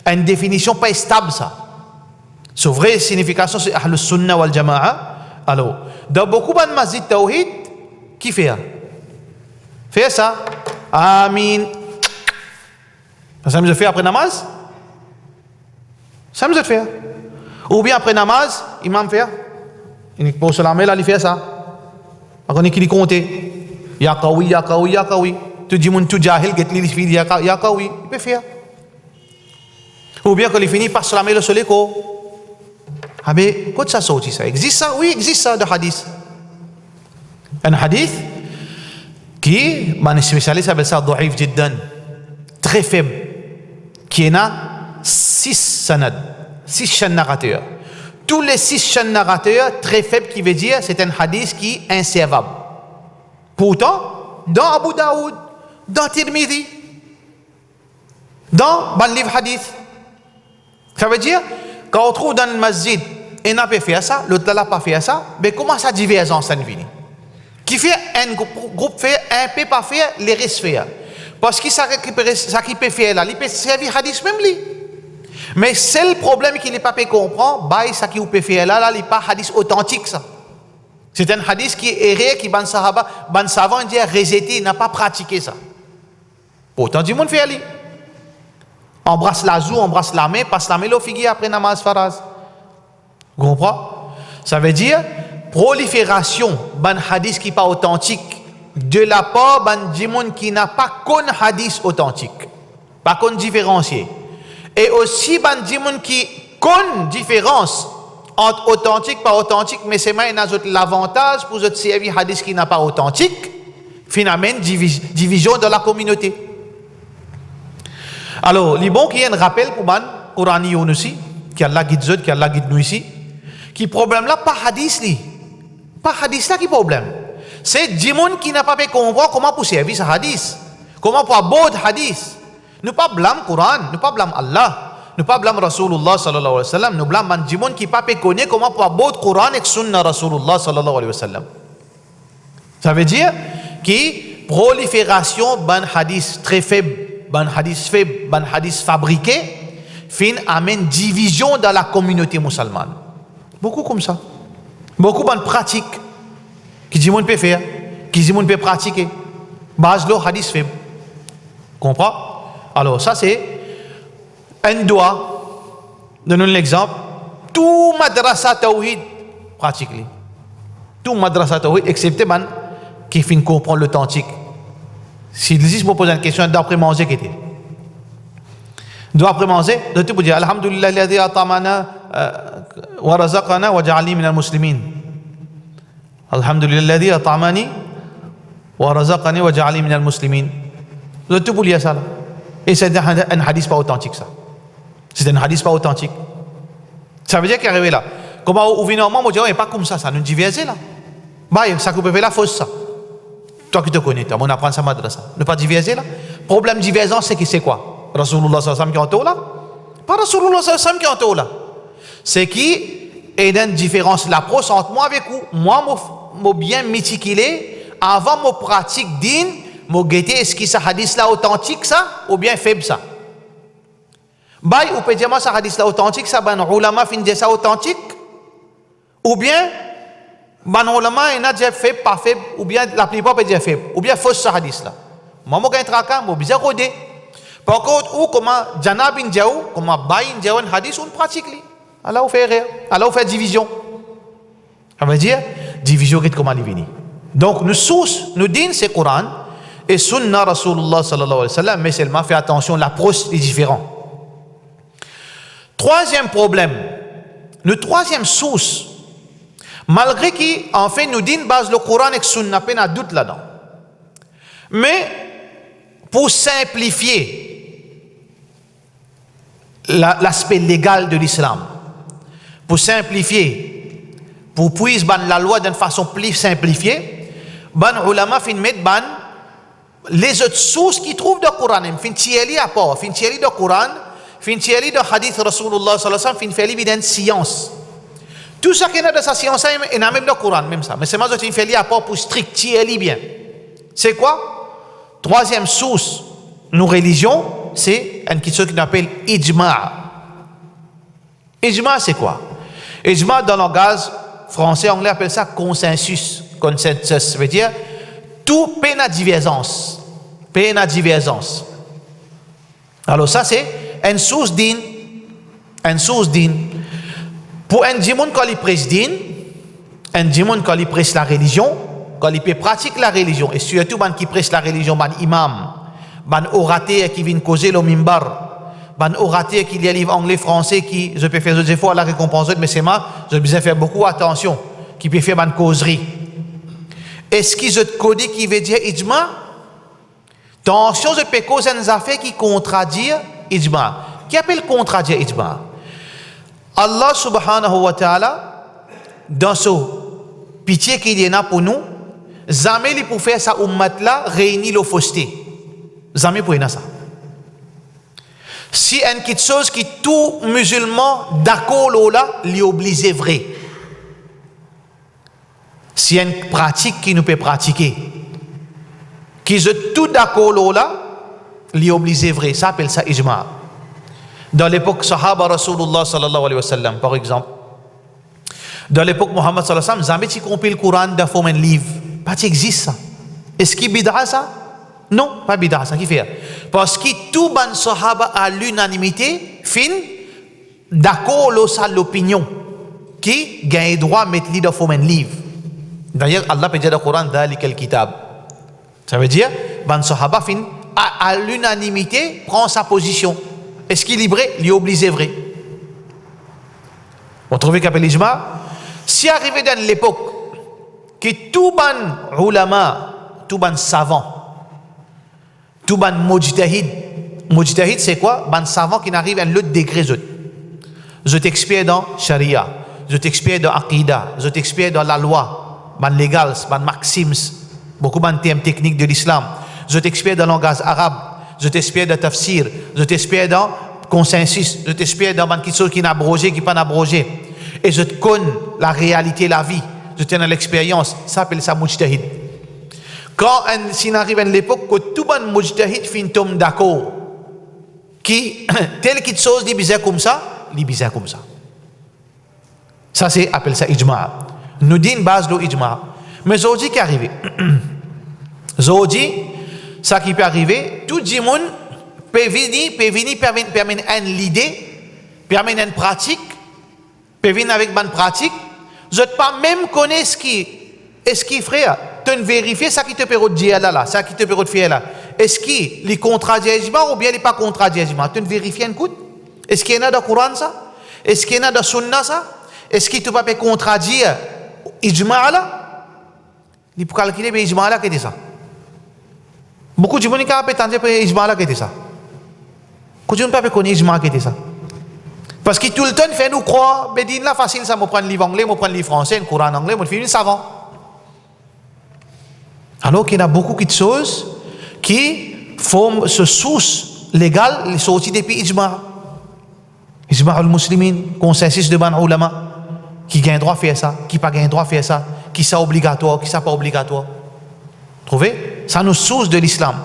Une définition pas stable ça. Sa vraie signification c'est ahlus sunnah wal jama'a. Alors, dans beaucoup de masjid tawhid, qui fait ça? Fait ça. Amin. Ça me fait après namaz? Ça me fait. Ou bien après namaz, imam fait. Il pose la main là, il fait ça. Quand il compte, ya qawi, ya qawi, ya qawi. Tu dis mon tout jahil, get li fi ya qawi, il peut faire. Ou bien quand il finit par se la main le soleil ko. Ah mais quoi ça sorti ça? Existe ça? Oui, existe ça de hadith. Un hadith qui, man spécialiste appelle ça dhaif jiddan, très faible, qui en a 6 sanad, 6 chaînes narrateurs. Tous les 6 chaînes narrateurs très faibles qui veut dire c'est un hadith qui est inservable. Pourtant, dans Abu Daoud, dans Tirmidhi, dans le livre hadith, ça veut dire quand on trouve dans le masjid, il n'a pas fait ça, l'autre n'a pas fait ça, mais comment ça divergence ça vient? Qui fait un groupe fait, un peut pas faire, les restes faire. Parce que ça qui peut faire là, il peut servir hadith même lui. Mais c'est le problème qu'il n'est pas pu comprendre, bah ça qui peut faire là, il n'est pas hadith authentique ça. C'est un hadith qui est erré, qui ban sahaba, ban savant dit rejeté, n'a pas pratiqué ça. Pourtant du monde fait aller. Embrasse la joue, embrasse la main, passe la main au figuier après namaz faraz. Vous comprenez? Ça veut dire prolifération ban hadith qui n'est pas authentique de la part ban du monde qui n'a pas qu'un hadith authentique, pas qu'on différencier. Et aussi ban du monde qui connaît différence entre authentique pas authentique, mais c'est même l'avantage pour autres servir hadith qui n'a pas authentique, finalement division dans la communauté. Alors, les bons qui y a un rappel pour ban Qurani aussi, qui a la guide qui a la guide nous ici, qui problème là pas hadith li, pas hadith là qui problème. C'est du monde qui n'a pas pu comprendre comment pour servir ce hadith, comment pour aborder hadith. Nous pas blâme Coran, nous pas blâme Allah, nous pas blâme Rasulullah sallallahu alayhi wa sallam, nous blâme man du monde qui pas pu connaître comment pour aborder Coran et sunna Rasulullah sallallahu alayhi wa sallam. Ça veut dire que prolifération ban hadith très faible, ban hadith fabriqué, fin amène division dans la communauté musulmane. Beaucoup comme ça. Beaucoup de pratiques qui dit monde peut faire, qui dit monde peut pratiquer. Base le hadith faible. Comprends? Alors ça c'est un doigt. Donnons l'exemple. Tout madrasa tawhid pratique. Tout madrasa tawhid excepté man qui fin comprendre l'authentique. Si l'existe me pose une question d'après manger qui était. D'après manger, de tout pour dire alhamdulillah alladhi atamana wa razaqana wa ja'alni min al-muslimin. Alhamdulillah alladhi atamani wa razaqani wa ja'alni min al-muslimin. De tout pour dire ça. Et c'est un hadith pas authentique ça. C'est un hadith pas authentique. Ça veut dire qu'arrivé là. Comment ou finalement moi dire pas comme ça nous diverger là. Bah ça que peut faire la fausse ça. Toi qui te connais, on apprend ça madrasa. Ne pas diverger là. Problème divergence c'est qui c'est quoi? Rasulullah sallallahu alayhi wa sallam qui est en taula? Pas Rasulullah sallallahu alayhi wa sallam qui est en taula. C'est qui est une différence l'approche entre moi avec vous. Moi moi bien méticulé avant mon pratique din. Mo guetter est-ce que ce hadith là authentique ça ou bien faible ça. Bay ou peut dire moi ce hadith là authentique ça ban ulama fin dire ça authentique ou bien ban ulama il a dit faible pas faible ou bien la plupart peut dire faible ou bien fausse ce hadith là. Moi mo gagne traka mo bizarre rodé. Par contre ou comment Janab bin Jaou comment Bay bin Jaou un hadith on pratique li. Allah ou fait erreur, Allah ou fait division. Ça veut dire division est comment venir. Donc nous source nous din c'est Coran et sunna Rasulullah sallallahu alayhi wa sallam, mais seulement fait attention, l'approche est différente. Troisième problème, le troisième source, malgré qu'en fait nous dit base le Coran et sunna, peine à doute là-dedans. Mais pour simplifier l'aspect légal de l'islam, pour simplifier, pour puiser la loi d'une façon plus simplifiée, ban ulama fin met ban les autres sources qui trouvent dans le Coran, fin tieli à part, fin tieli dans le Coran, fin tieli dans le hadith Rasulullah sallallahu alayhi wa sallam, fin tieli dans science. Tout ça qui est dans sa science, il y a même dans le Coran, même ça. Mais c'est moi qui fais à part pour strict, tieli bien. C'est quoi? Troisième source, nos religions, c'est une question qu'on appelle ijma'. Ijma', c'est quoi? Ijma', dans le langage français, anglais, appelle ça consensus. Consensus, ça veut dire tout peine à divergence. Peine à divergence. Alors, ça, c'est une source d'une. Une source d'une. Pour un dimon, quand il prêche din, un dimon, quand il prêche la religion, quand il pratique la religion, et surtout, qui prêche la religion, imam, orateur qui vient causer le mimbar, orateur qui lit livre anglais, français, qui, je peux faire des efforts à la récompense, mais c'est moi, je dois faire beaucoup attention, qui peut faire une causerie. Est-ce que je te connais qui veut dire ijma? Attention, je peux causer une affaire qui contredit ijma. Qui appelle contredire ijma? Allah subhanahu wa ta'ala, dans ce pitié qu'il y en a pour nous, jamais il pour faire sa ummat là, réunir le fausseté. Jamais pour y ça. Si une quelque chose qui tout musulman d'accord là, lui oblige vrai. Si une pratique qui nous peut pratiquer, qui est tout d'accord là, lui oblige vrai. Ça appelle ça ijma'. Dans l'époque Sahaba Rasulullah sallallahu alayhi wa sallam, par exemple, dans l'époque Muhammad sallallahu alayhi wa sallam, jamais tu compris le Coran d'un faux livre. Pas tu existe ça. Est-ce qu'il bid'a ça? Non, pas bid'a ça. Qui fait? Parce que tout ban Sahaba à l'unanimité, fin, d'accord ça l'opinion, qui gagne droit à mettre l'idée dans faux livre. D'ailleurs, Allah peut dire dans le Coran, dhalika al-kitab. Ça veut dire, ban Sahaba, fin, à l'unanimité, prend sa position. Est-ce qu'il est vrai? Il est obligé vrai. Vous trouvez qu'appelle l'ijma? Si arrivé dans l'époque que tout ban ulama, tout ban savant, tout ban mujtahid, mujtahid c'est quoi? Ban savant qui n'arrive à l'autre degré. Je t'expire dans sharia, je t'expire dans aqida, je t'expire dans la loi, ban légals, ban maxims, beaucoup ban termes techniques de l'islam. Je t'expire dans le langage arabe. Je t'espère dans tafsir, je t'espère dans consensus, je t'espère dans quelque chose qui n'est abrogé, qui n'est pas abrogé. Et je te connais la réalité, la vie, je tiens dans l'expérience, ça s'appelle ça mujtahid. Quand s'il arrive à l'époque que tout le monde mujtahid fin tombe d'accord, qui, telle quelque chose, il bizarre comme ça, il bizarre comme ça. Ça c'est, appelle ça ijma'. Nous disons base de ijma'. Mais aujourd'hui, qui est arrivé? Aujourd'hui, ça qui peut arriver, tout le monde peut venir permettre une idée, permettre une pratique, peut venir avec une pratique. Je ne sais pas même connaître ce qui frère. Tu ne vérifies ça qui te peut dire là, ça qui te peut faire là. Est-ce qu'il est contradit ou bien il n'est pas contradit? Tu ne vérifies un coup. Est-ce qu'il y en a dans le Coran ça? Est-ce qu'il y en a dans le Sunna ça? Est-ce qu'il ne peut pas contredire ijma' là? Il peut calculer mais ijma' là qu'est-ce ça? Beaucoup de gens qui ont tenté pour ijma' là qu'est-ce ça? Beaucoup de gens ne peuvent pas connaître ijma' qu'est-ce ça? Parce que tout le temps fait nous croire, mais dit là facile ça, me prendre le livre anglais, me prendre le livre français, le Coran anglais, me faire savant. Alors qu'il y a beaucoup de choses qui forment ce source légale, les sorties depuis ijma'. Ijma' al-muslimin, consensus de ban ulama, qui gagne droit à faire ça, qui pas gagne droit à faire ça, qui c'est obligatoire, qui c'est pas obligatoire. Trouvez? Ça nous source de l'islam.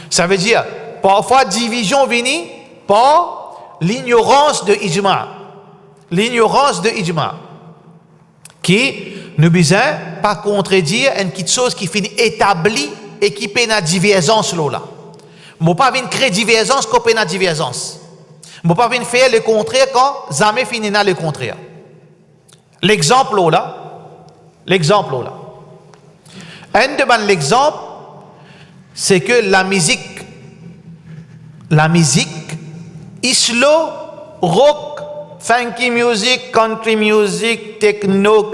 Ça veut dire, parfois, division vient par l'ignorance de ijma'. L'ignorance de ijma'. Qui ne besoin pas contredire une petite chose qui finit établie et qui peine à divergence là. Moi pas venir créer divergence quand peine à divergence. Moi pas venir faire le contraire quand jamais finit à le contraire. L'exemple là. Un de l'exemple, c'est que la musique, islo, rock, funky music, country music, techno,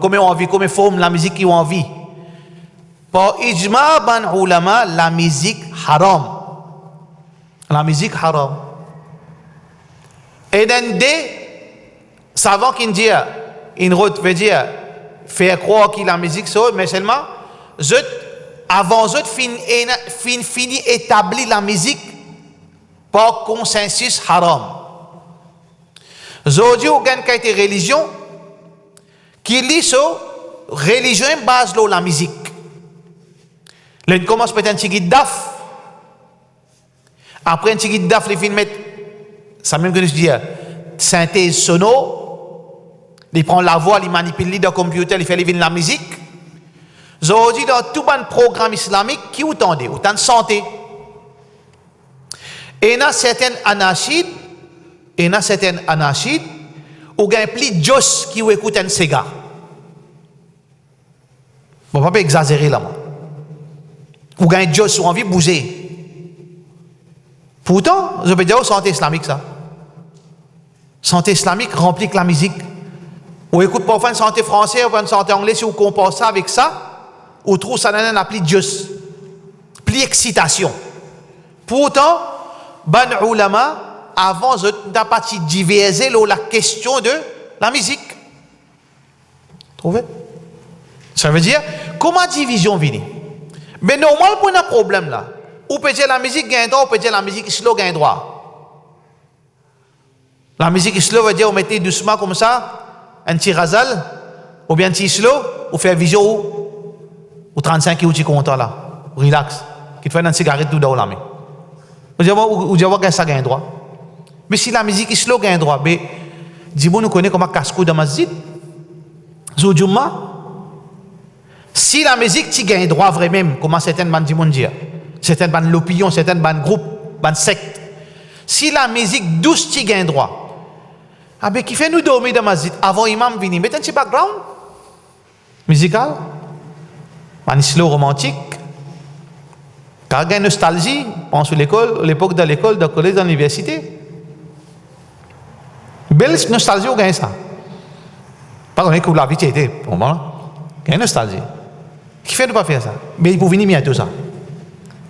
comment on vit, comment forme la musique qui on vit. Par ijma ban ulama, la musique haram. La musique haram. Et dans des savants qui disent, une route veut dire, faire croire que la musique c'est, mais seulement, avant fini établir la musique par consensus haram. Aujourd'hui, il y a une religion qui lit sur religion base de la musique. Là, il commence peut-être un petit daf. Après un petit daf, il finit mettre, ça même que je dis, synthèse sonore. Il prend la voix, il manipule dans le computer, il fait la musique. Aujourd'hui, dans tout un programme islamique, qui vous tendez? Autant de santé. Et dans certaines anachides, où il y a plus de jos qui écoutent un Sega. Bon, on ne va pas exagérer là. Ou il y a un jos qui ont envie de bouger. Pourtant, je peux dire, santé islamique, ça. Santé islamique remplit que la musique. Ou écoute parfois une santé française ou une santé anglaise, si vous comparez ça avec ça, ou trouve ça dans un plus de jos, plus d'excitation. Pourtant, ban ulama, avant, je n'ai pas divisé la question de la musique. Trouvez? Ça veut dire, comment division vient? Mais normalement, pour un problème là, ou peut dire la musique gagne droit, ou peut dire la musique slow gagne droit. La musique slow veut dire, on mettait doucement comme ça, un petit rasal, ou bien un petit slow, ou faire vision, ou 35 qui est content là, relax, qui te fait une cigarette tout dans la main. Ou dire que ça gagne droit. Mais si la musique est slow gagne droit, mais dis-moi nous connaît comment casse-cou dans masjid. Zoudjouma. Si la musique tu gagne droit vraiment, comment certaines bandes du monde dire, certaines bandes l'opinion, certaines bandes groupes, bandes sectes. Si la musique douce tu gagne droit, ah ben qui fait nous dormir dans masjid avant imam venir, mettez un petit background musical, un slow romantique. Quand il y a une nostalgie, pense à l'époque de l'école, de collège, de l'université. Belle nostalgie, on gagne ça. Pas qu'on est que la vie était, pour moi, il y a une nostalgie. Qui fait de ne pas faire ça? Mais il faut venir bientôt ça.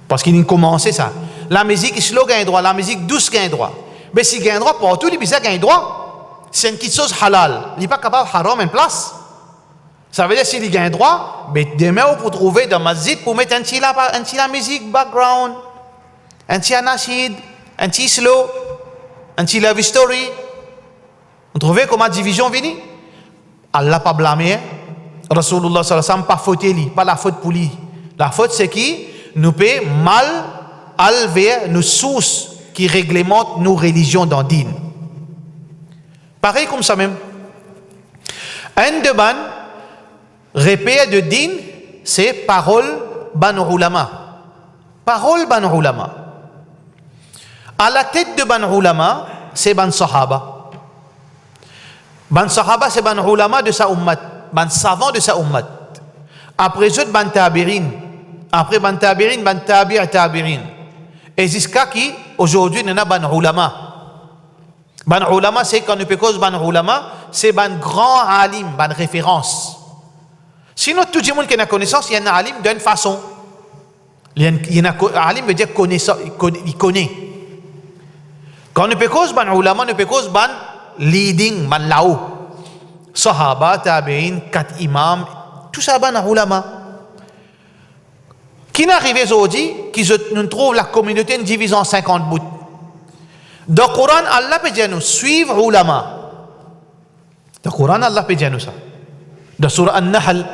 Parce qu'il a commencé ça. La musique slow gagne droit, la musique douce gagne droit. Mais s'il gagne droit, partout, les bizarres gagnent droit. C'est une petite chose halal. Il n'est pas capable de haram en place. Ça veut dire s'il gagne droit, mais demain on peut trouver dans masjid pour mettre un petit la musique background, un petit anachid, un petit slow, un petit love story. Vous trouvez comment division vient? Allah pas blâmé. Rasulullah sallallahu alayhi wa sallam pas fauté lui, pas la faute pour lui. La faute c'est qui nous peut mal enlever nos sources qui réglementent nos religions dans din. Pareil comme ça même. Un de ban repère de din, c'est parole ban ulama. Parole ban ulama. À la tête de ban ulama, c'est ban sahaba. Ban sahaba, c'est ban ulama de sa ummat, ban savant de sa ummat. Après eux, ban tabirin. Après ban tabirin, ban tabirin. Et jusqu'à qui, aujourd'hui, il y a ban ulama. Ban ulama, c'est quand on peut cause ban ulama, c'est ban grand alim, ban référence. Sinon, tout le monde qui a connaissance, il y a un alim d'une façon. Il y a un alim veut dire connaissance, il connaît. Quand on peut cause ban ulama, on peut cause ban leading, ban là-haut. Sahaba, tabi'in, 4 imams, tout ça ban ulama. Qui n'est arrivé aujourd'hui, qui nous trouve la communauté divisée en 50 bouts. Dans le Coran, Allah peut dire nous, suivre ulama. Dans le Coran, Allah peut dire nous ça. Dans Surah An-Nahl,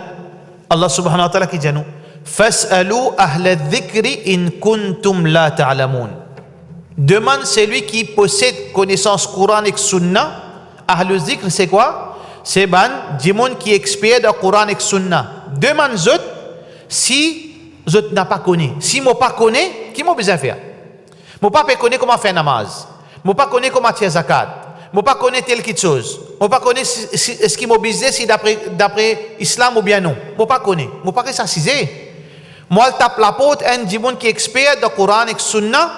Allah subhanahu wa ta'ala qui dit nous, Fas'alu ahla dhikri in kuntum la ta'lamun. Demande celui qui possède connaissance coranique sunna. Ahlu dhikr, c'est quoi? C'est du monde qui est expert dans le Coran et sunna. Demande zot si je n'ai pas connu. Si je ne pas connais, qui m'a besoin de faire? Je ne pas connaître comment faire namaz. Je ne pas connaître comment tirer zakat. Je ne pas connaître telle chose. Je ne pas connaître ce qui m'a besoin si d'après l'islam ou bien non. Je ne pas connaître. Je ne pas ça cisé. Moi, je tape la porte, un du monde qui est expert dans le Coran et sunna,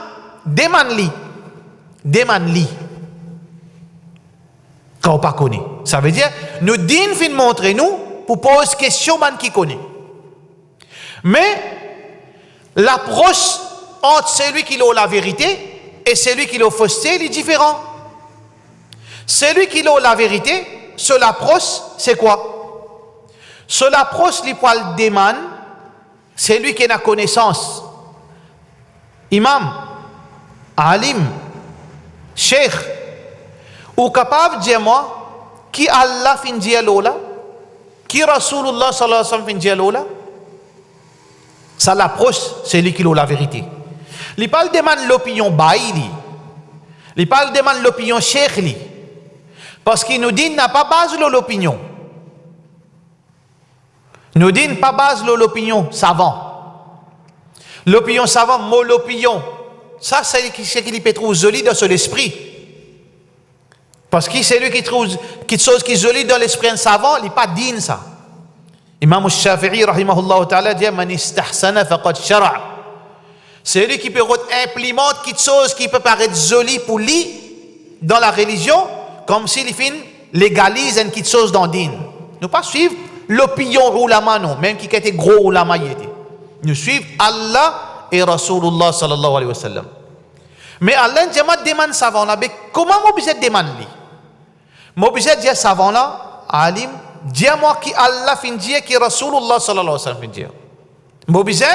demande-lui. Demande-lui. Quand on ne pas connaît. Ça veut dire, nous dînes fin montrer nous pour poser question man qui connaît. Mais l'approche entre celui qui a la vérité et celui qui a fausseté, il est différent. Celui qui a la vérité, seule approche, c'est quoi? Seule approche, li poil demande, c'est lui qui a la connaissance. Imam, alim, cheikh, ou capable de dire moi, qui Allah fin dire là, qui Rasulullah sallallahu alayhi wa sallam fin dire là, ça l'approche, c'est lui qui a la vérité. Il parle demande l'opinion baïli, il parle demande l'opinion cheikh li, parce qu'il nous dit n'a pas base de l'opinion. Nous dit pas base de l'opinion savant. L'opinion savant, mot l'opinion. Ça, c'est ce qui peut trouver joli dans son esprit. Parce que c'est lui qui trouve quelque chose qui est joli dans l'esprit savant, il n'est pas digne ça. Imam Shafi'i, rahimahullah ta'ala, dit Man istahsana faqad shara'. C'est lui qui peut implémenter quelque chose qui peut paraître joli pour lui dans la religion, comme s'il légalise quelque chose dans le din. Nous pas suivre l'opinion ulama, non, même qui était gros ulama y était. Nous suivons Allah et Rasulullah sallallahu alayhi wa sallam. Mais Allah demande savant là, comment moi besoin de demander? Moi besoin de dire savant là, alim, dis-moi qui Allah fin dire, qui Rasulullah sallallahu alayhi wa sallam fin dire. Moi besoin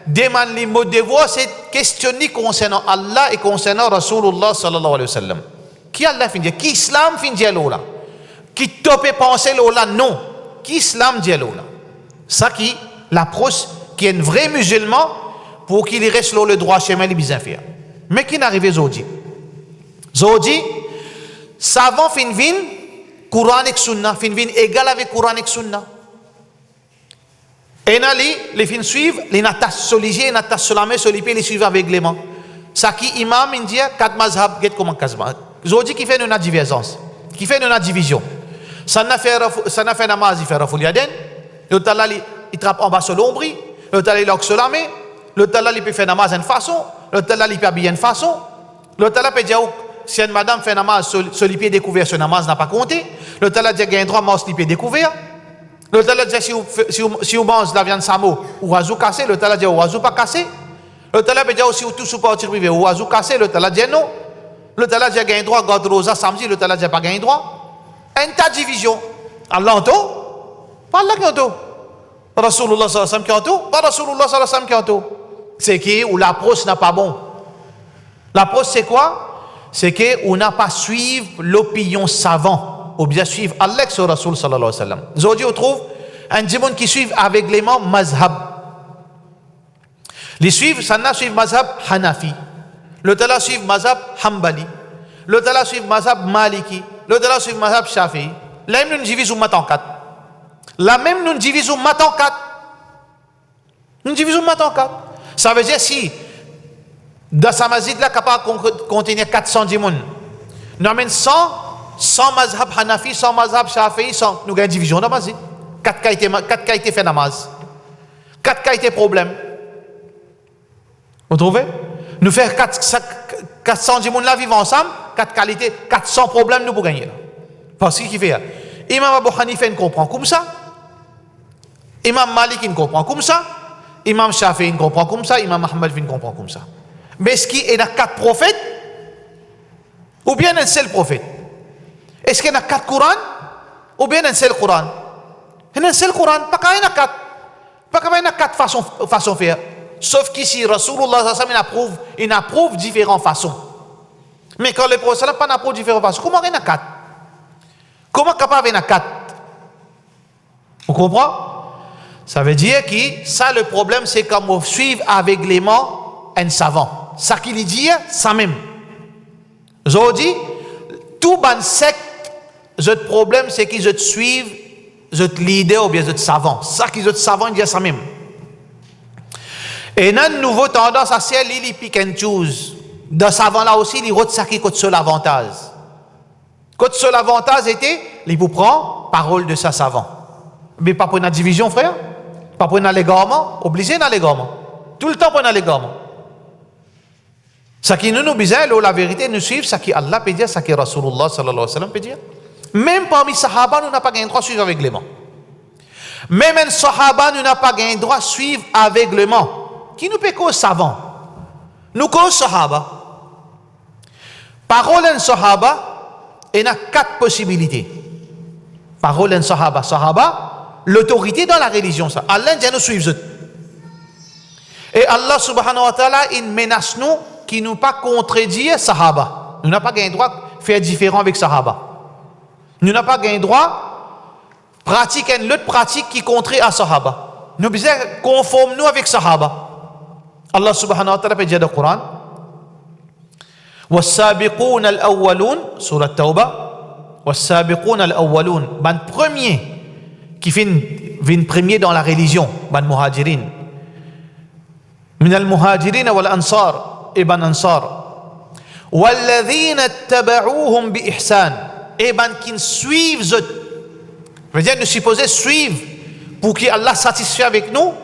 demander, mon devoir c'est questionner concernant Allah et concernant Rasulullah sallallahu alayhi wa sallam. Qui Allah fin dire? Qui Islam fin dire là? Qui topé penser là? Non. Qui Islam dit là? Ça qui l'approche qui est un vrai musulman pour qu'il reste sur le droit chemin, il bien faire. Mais qui n'arrive aujourd'hui? Aujourd'hui, savant fin vin, Coran et Sunna, fin vin égal avec Coran et Sunna. Et les fins suivent, les natas soligés, les natas solamés, les suivent avec les mains. Ça qui imam indien, quatre mazhab, get comme un kazma. Aujourd'hui qui fait une divergence, qui fait une division. Ça n'a fait namaz, il fait raful yaden. Le talal, il trappe en bas sur l'ombri. Le talal, il oxe la main. Le talal, il peut faire namaz d'une façon. Le talal, il peut habiller d'une façon. Le talal peut dire, si une madame fait namaz, sur les pieds découverts, ce namaz n'a pas compté. Le talal dit qu'il y a un droit, mais sur les pieds découverts. Le talal dit, si vous mangez la viande samo, ou oiseau cassé, le talal dit, oiseau pas cassé. Le talal peut dire, si vous touchez pas au tir privé, ou oiseau cassé, le talal dit non. Le talal dit qu'il y a un droit, garde rosa samedi, le talal dit pas un droit. Un tas de division. Allah en tout? Pas Allah qui en tout. Rasulullah sallallahu alayhi wa sallam qui en tout? Pas Rasulullah sallallahu alayhi wa sallam qui en tout. C'est qui? Où l'approche n'a pas bon. L'approche c'est quoi? C'est qu'on n'a pas suivre l'opinion savant. Ou bien suivre Allah sur Rasul sallallahu alayhi wa sallam. Aujourd'hui on trouve un djimoun qui suivent avec les mains mazhab. Les suivent, ça n'a suivre mazhab Hanafi. Le tala suivre mazhab Hanbali. Le tala suivre mazhab Maliki. Le delà suivre mazhab Shafi'i. La même nous divisons mat en quatre. La même nous divisons mat en quatre. Nous divisons mat en quatre. Ça veut dire si dans sa masjid là capable contenir 400 dimoun. Nous amène 100 mazhab Hanafi, 100 mazhab Shafi'i, 100 nous gagnons division dans la masjid. 4 qualités fait namaz. 4 qualités problème. Vous trouvez? Nous faire 400 dimoun là vivent ensemble. 4 qualités, 400 problèmes nous pour gagner. Parce qu'il fait, Imam Abu Hanifa comprend comme ça, Imam Malik comprend comme ça, Imam Shafi'i comprend comme ça, Imam Ahmad comprend comme ça. Mais est-ce qu'il y a 4 prophètes ou bien un seul prophète? Est-ce qu'il y a 4 Coran ou bien un seul Coran? Il y a un seul Coran, pas qu'il y en a 4. Pas qu'il y en a 4 façons de faire. Sauf qu'ici, Rasulullah il approuve différentes façons. Mais quand le prophète n'a pas approuvé différentes façons, comment il y en a 4? Comment capable il y en a 4? Vous comprenez? Ça veut dire que ça, le problème, c'est comme on suit avec les mains un savant. Ça qu'il dit, ça même. Aujourd'hui, tout ban secte, le problème, c'est qu'ils te suivent, je te leader ou bien je te savant. Ça qu'ils te savant, il dit ça même. Et dans une nouvelle tendance à faire, il pick and choose. Dans savant là aussi, il retient ça qui est seul avantage. Quand seul avantage était, il vous prend parole de sa savant. Mais pas pour une division, frère. Pas pour un allègement. Obligé d'un allègement. Tout le temps pour un allègement. Ça qui nous besoin, la vérité, nous suivre, ça qui Allah peut dire, ça qui Rasulullah sallallahu alayhi wa sallam peut dire. Même parmi les sahaba, nous n'avons pas gagné 3 suivre avec les mains. Même un sahaba nous n'a pas gagné droit de suivre aveuglement. Qui nous peut cause savant? Nous cause sahaba. Parole un sahaba, il y a 4 possibilités. Parole un sahaba. Sahaba, l'autorité dans la religion, ça. Allah dit nous suivre. Et Allah subhanahu wa ta'ala, il menace nous qui nous pas contredire sahaba. Nous n'avons pas gagné droit de faire différent avec sahaba. Nous n'avons pas gagné droit pratiquer une autre pratique qui contredit à sahaba. Nous devons conformer nous avec sahaba. Allah subhanahu wa ta'ala peut dire dans le Coran والسابقون الأولون سورة التوبة والسابقون الأولون ban premier qui vient premier dans la religion ban muhajirin من المهاجرين والأنصار et ban ansar والذين اتبعوهم بإحسان et ban qui suivent veut dire nous supposons suivre pour que Allah satisfait avec nous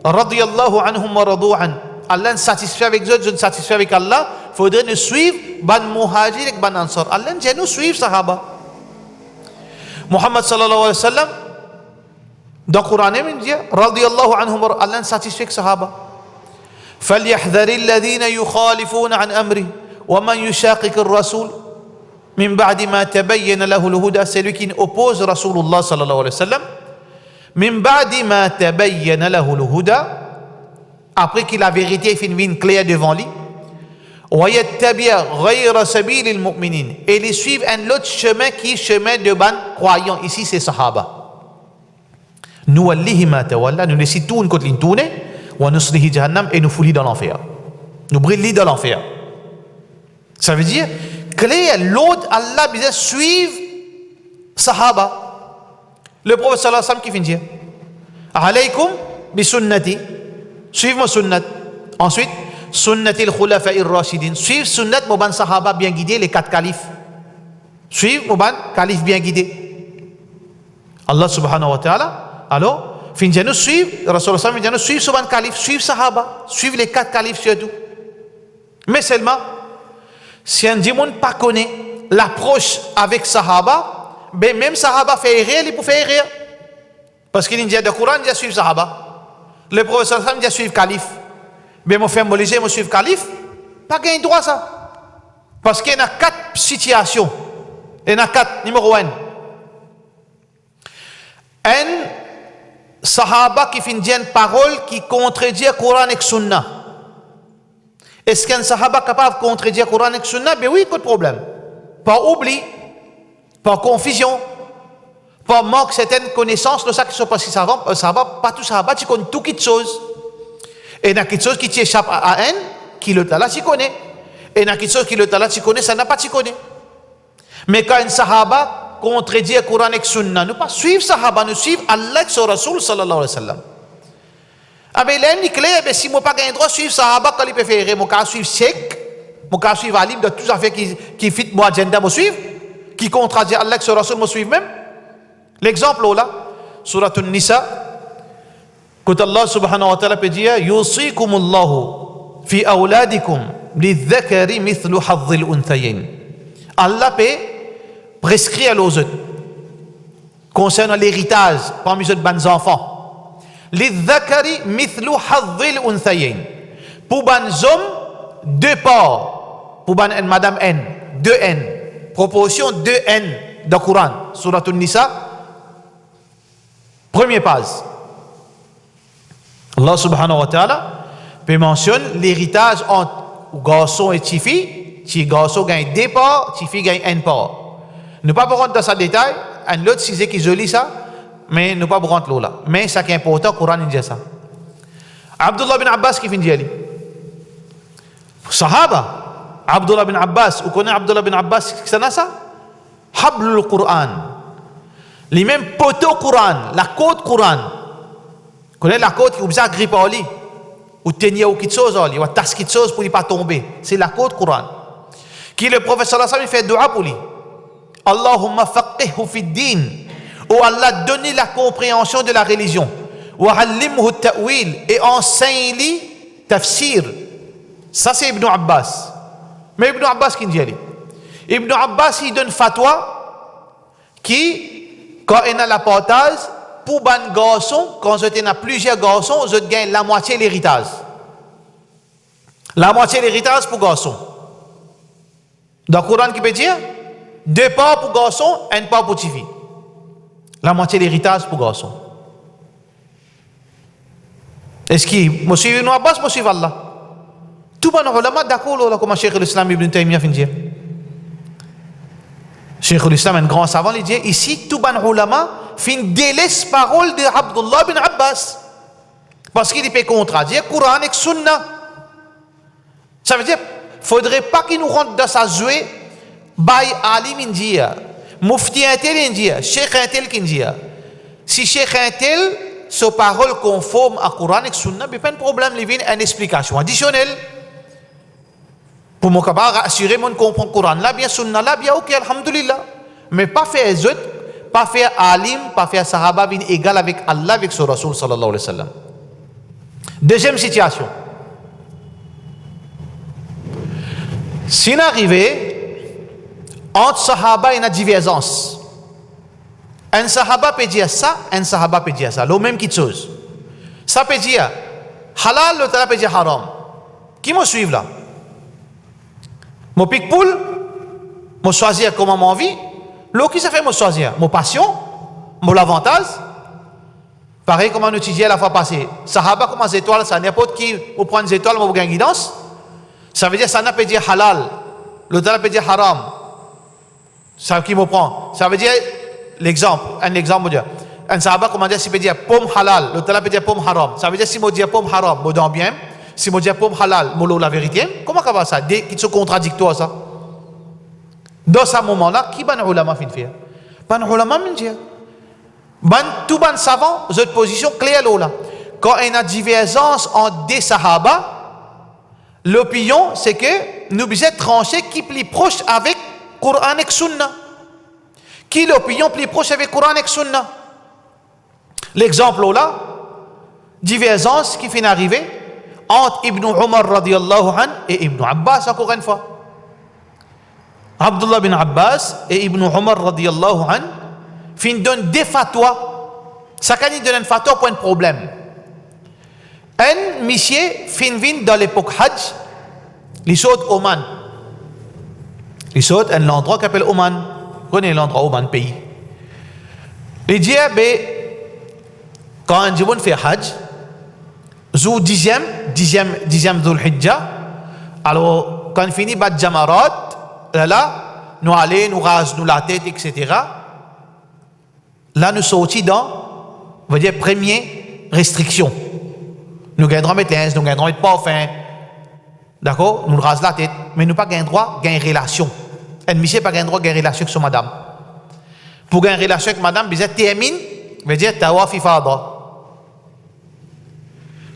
radiyallahu anhum wa radu an Allah est satisfait avec eux, je ne satisfait avec Allah. Il faudrait nous suivre, ban muhajir et ban ansar. Allah dit nous suivre sahaba. Muhammad sallallahu alayhi wa sallam, dans le Coran, il dit, radiyallahu anhum, Allah est satisfait avec sahaba. فَلْيَحْذَرِ الَّذِينَ يُخَالِفُونَ عَنْ أَمْرِهِ وَمَنْ يُشَاقِقِ الرَّسُولِ مِنْ بَعْدِ مَا تَبَيَّنَ لَهُ الْهُدَى. C'est lui qui oppose Rasulullah sallallahu alayhi wa sallam. مِنْ بَعْدِ مَا تَبَيَّنَ لَهُ الْهُدَى. Après que la vérité est claire devant lui, et ils suivent un autre chemin qui est chemin de ban croyants. Ici c'est sahaba. Nous laissons tout une côte ligne tourner, et nous foulons dans l'enfer. Nous brûlons dans l'enfer. Ça veut dire que l'autre Allah besoin suivre sahaba. Le prophète sallallahu alayhi wa sallam qui finit dire alaykum bi sunnati. Suivre ma sunnat. Ensuite, sunnatil khulafa'ir rashidin. Suivre sunnat Mouban Sahaba bien guidé, les 4 califes. Suivre Mouban califes bien guidé. Allah subhanahu wa ta'ala, alors, fin de nous suivre, Rasulullah sallallahu alayhi wa sallam, suivre Mouban califes, suivre Sahaba, suivre les 4 califes surtout. Mais seulement, si un démon pas connaît l'approche avec Sahaba, ben même Sahaba fait erreur, il peut faire erreur. Parce qu'il dit dans le Coran, il dit suivre Sahaba. Le professeur Sam dit suivre calife. Mais mon frère Molisé, moi suivre calife, pas gagné droit ça. Parce qu'il y a 4 situations. Il y en a 4. Numéro 1. Un sahaba qui finit une parole qui contredit le Coran et le Sunna. Est-ce qu'un sahaba capable de contredire le Coran et le Sunna? Ben oui, pas de problème. Pas oubli, pas confusion. Pas manque certaines connaissances de ça qui sont passées sahaba, pas tout sahaba, tu connais tout quelque chose. Et il y a quelque chose qui t'échappe à un, qui le tala, tu connais. Et il y a quelque chose qui le tala, tu connais, ça n'a pas, tu connais. Mais quand un sahaba contredit le Coran et le Sunna, nous pas suivre sahaba, nous suivre Allah et son Rasul sallallahu alayhi wa sallam. Ah ben il est clair, ben si moi pas gagné droit de suivre sahaba, quand il peut faire, mon cas suivre Sheikh, mon cas suivre Alim, de toutes les affaires qui fit moi agenda, moi suivre, qui contredit Allah et son Rasul, moi suivre même. L'exemple là, Surat An-Nisa, quand Allah subhanahu wa ta'ala peut dire Yusikumullahu fi awladikum lidhakari mithlu hadhil unthayin. Allah peut prescrire aux autres concernant l'héritage parmi les bons enfants. Lidhakari mithlu hadhil unthayin. Pour ban hommes, 2 parts. Pour ban madame N, 2 N. Proportion 2 N dans le Coran. Surat An-Nisa. Premier passe. Allah subhanahu wa ta'ala peut mentionner l'héritage entre garçon et fille. Si garçon gagne 2 parts, fille gagne 1 part. Nous ne pouvons pas rentrer dans ce détail. Un autre sujet qui joli ça, mais nous ne pouvons pas rentrer là. Mais ce qui est important, le Coran dit ça. Abdullah bin Abbas qui finit dire. Sahaba. Abdullah bin Abbas. Vous connaissez Abdullah bin Abbas? C'est ça? Hablul Quran. Les mêmes poteaux Coran, la côte Coran. Vous connaissez la côte qui vous a grippé au lit, ou tenir ou quelque chose au lit, ou tasser quelque chose pour ne pas tomber. C'est la côte Coran. Qui le prophète sallallahu alayhi wa sallam fait dua pour lui. Allahumma faqihhu fi din. Oh Allah, donne la compréhension de la religion. Wa allimhu ta'wil. Et enseigne-lui tafsir. Ça c'est Ibn Abbas. Mais Ibn Abbas qui dit? Ibn Abbas il donne fatwa qui, quand il a la partage, pour ban garçon, quand je t'ai plusieurs garçons, je gagne la moitié de l'héritage. La moitié de l'héritage pour garçon. Dans le Coran, qui peut dire 2 parts pour garçon, 1 part pour petite fille. La moitié de l'héritage pour garçon. Est-ce qu'il me suit Ibn Abbas, me suit Allah? Tout le monde est d'accord là, comme Cheikh l'Islam Ibn Taymiyyah fin dire. Cheikh l'Islam, un grand savant, il dit ici, tout le monde fin délaisse parole de Abdullah bin Abbas. Parce qu'il peut contredire le Coran et le Sunna. Ça veut dire, il ne faudrait pas qu'il nous rentre dans sa jouée, by alim india, mufti intel india, cheikh intel india. Si cheikh intel, sa parole conforme à Coran et Sunna, il n'y a pas de problème, il y a une explication additionnelle. Pour moi, assurer mon comprend le Coran là, bien Sunna là, bien ok, alhamdulillah. Mais pas faire zut, pas faire alim, pas faire sahaba, bien égal avec Allah, avec son Rasul sallallahu alayhi wa sallam. Deuxième situation. Si on arrive entre sahaba et une divergence, un sahaba peut dire ça, un sahaba peut dire ça, le même qui chose. Ça peut dire halal, l'autre peut dire haram. Qui me suit là? Mon pic poule, me choisir comment mon vie, l'autre qui ça fait me choisir? Mon passion, mon avantage. Pareil comme on étudiait la fois passée. Sahaba comme les étoiles, ça n'importe qui vous prend des étoiles, vous gagnez guidance. Ça veut dire ça n'a pas dire halal, l'autre peut dire haram. Ça qui me prend. Ça veut dire l'exemple, un exemple dire. Un sahaba comment dire si peut dire pomme halal, l'autre peut dire pomme haram. Ça veut dire si moi dire pomme haram, moi dans bien. Si moi dire pomme halal, moi la vérité. Comment ça va ça? Qui sont contradictoires ça? Dans ce moment-là, qui ban ulama fin faire? Ban ulama min dire. Ban tout ban savant, cette position claire là. Quand il y a une divergence entre des sahaba, l'opinion, c'est que nous devons trancher qui est plus proche avec Coran et Sunna. Qui est l'opinion plus proche avec Coran et Sunna? L'exemple là, divergence qui finit arriver entre Ibn Umar radiallahu an et Ibn Abbas encore une fois. Abdullah bin Abbas et Ibn Umar radiallahu an fin donnent des fatwas. Chacun donne un fatwa pour un problème. Un monsieur fin vient dans l'époque Hajj, il saute Oman. Il saute un endroit qui s'appelle Oman. Vous connaissez l'endroit Oman, pays. Il dit, quand un jibon fait Hajj, zou dixième Dhul Hijjah, alors quand il finit bat Jamarat, là, nous allons, nous rasons nous la tête, etc. Là, nous sortis dans, on va dire, première restriction. Nous gagnons droit mettre l'aise, nous gagnons droit mettre parfum. D'accord? Nous rasons la tête, mais nous pas gagnons droit gagner relation. Un monsieur pas gagnent droit gagner relation avec son madame. Pour gagner relation avec madame, vous êtes termine, veut dire tawaf ifada.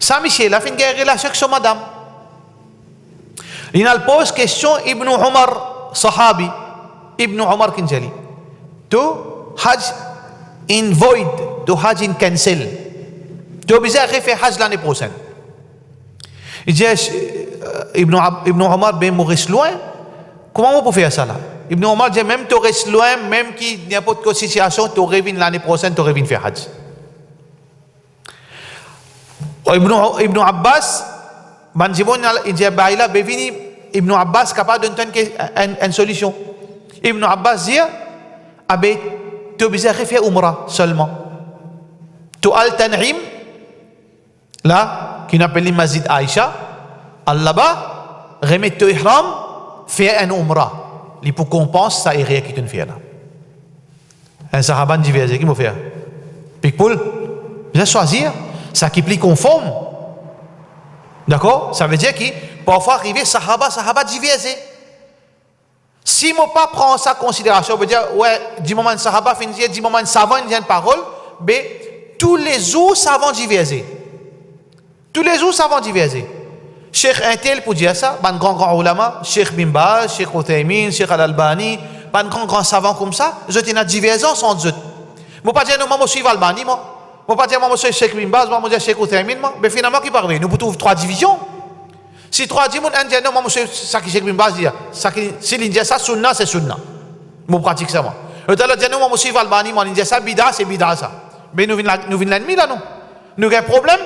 Ça, monsieur, il a fait une relation avec son madame. Il a pose question Ibn Umar, sahabi, Ibn Umar Kinjali. To Hajj in void, to Hajj in cancel. Tu es obligé de faire Hajj l'année prochaine. Il dit, Ibn Omar, ben Maurice loin, comment on peut faire ça là? Ibn Omar dit, même tu restes loin, même qui n'importe quelle situation, tu reviens l'année prochaine, tu reviens faire Hajj. Ibn Abbas, il dit, Baïla, bevini, Ibn Abbas capable de donner une solution. Ibn Abbas dit, tu es obligé de faire Umrah seulement. Tu as le Tan'im, là, qui n'appelle les Masjid Aïcha, là-bas, remettre ton ihram, faire un umrah. Il faut qu'on pense ça et rien qui te fait là. Un sahaba diverse, qui m'a fait? Picpoul, vous allez choisir, ça qui est plus conforme. D'accord? Ça veut dire que parfois arriver sahaba diverse. Si moi pas prend ça en considération, on veut dire, ouais, du moment de sahaba, du moment de savant, il y a une parole, mais tous les jours savants diverser. Tous les jours savants diverser. Cheikh Intel pour dire ça, ban grand ulama, Cheikh Bin Baz, Cheikh Uthaymin, Cheikh Al-Albani, ban grand savant comme ça, je t'ai une divergence entre eux. Moi pas dire non, moi suis Albani, moi pas dire moi suis Cheikh Bin Baz, moi dire Cheikh Uthaymin, mais finalement qui parle, nous trouvons 3 divisions. Si 3 divisions, un dit non, moi suis ça qui Cheikh Bin Baz dit, ça qui si l'India ça sunna c'est sunna. Moi pratique ça moi. L'autre dit non, moi suis Albani, moi l'India ça bida c'est bida ça. Mais nous venons l'ennemi là, non. Nous avons un problème,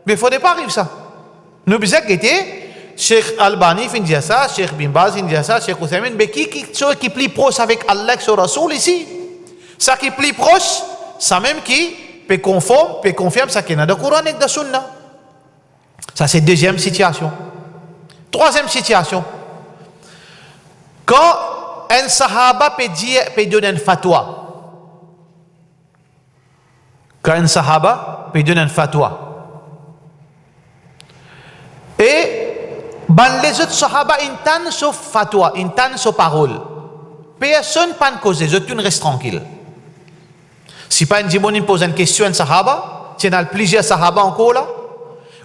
mais il ne faudrait pas arriver ça. Nous besoin guetter, Cheikh Albani fin dire ça, Cheikh Bin Baz fin dire ça, Cheikh Ousmane, mais qui est plus proche avec Allah que son Rasoul ici? Ça qui est plus proche, ça même qui peut confirmer ça qui est dans le Coran et dans le Sunna. Ça c'est deuxième situation. Troisième situation. Quand un sahaba peut donner un fatwa, quand un sahaba peut donner un fatwa, et les autres sahaba entendent ce fatwa, entendent ce parole, personne ne peut causer, je reste tranquille. Si pas un dimon pose une question à un sahaba, il y a plusieurs sahaba encore là,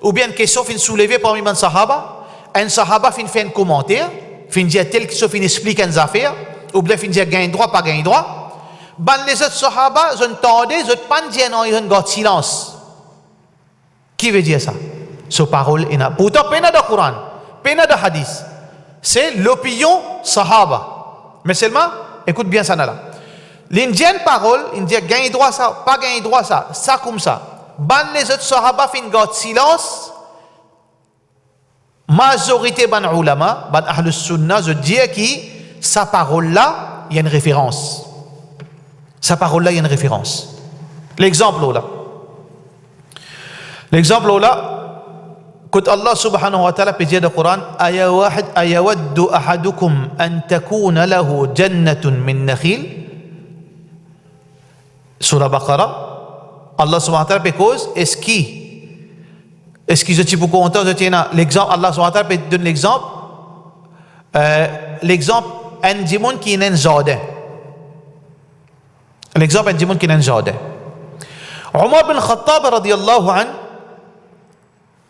ou bien une question fin soulevée parmi les sahaba, un sahaba fin fait un commentaire, fin dire tel qui se fin explique une affaire, ou bien fin dire gain droit, pas gain droit, les autres sahaba, je n'entendais, je ne pas dire non, ils ont silence. Qui veut dire ça? Ce parole est là. Pourtant, pas dans le Coran, pas dans le hadith. C'est l'opinion sahaba. Mais seulement, écoute bien ça là. L'indienne parole, il dit gain droit ça, pas gain droit ça, ça comme ça. Les autres sahaba fin gardent silence. Majorité ban ulama, ban ahlus sunnah, je dis que sa parole là, il y a une référence. Sa parole là, il y a une référence. L'exemple là, quand Allah subhanahu wa ta'ala peut dire dans le Coran, ayawaddu ahadukum an takuna lahu jannatun min nakhil. Surah Baqarah, Allah subhanahu wa ta'ala peut cause, est-ce que je suis pour content, je tiens l'exemple, Allah subhanahu wa ta'ala peut donner l'exemple, un dimon qui est un jardin. L'exemple, un dimon qui est un jardin. Omar bin Khattab, radiyallahu anhu,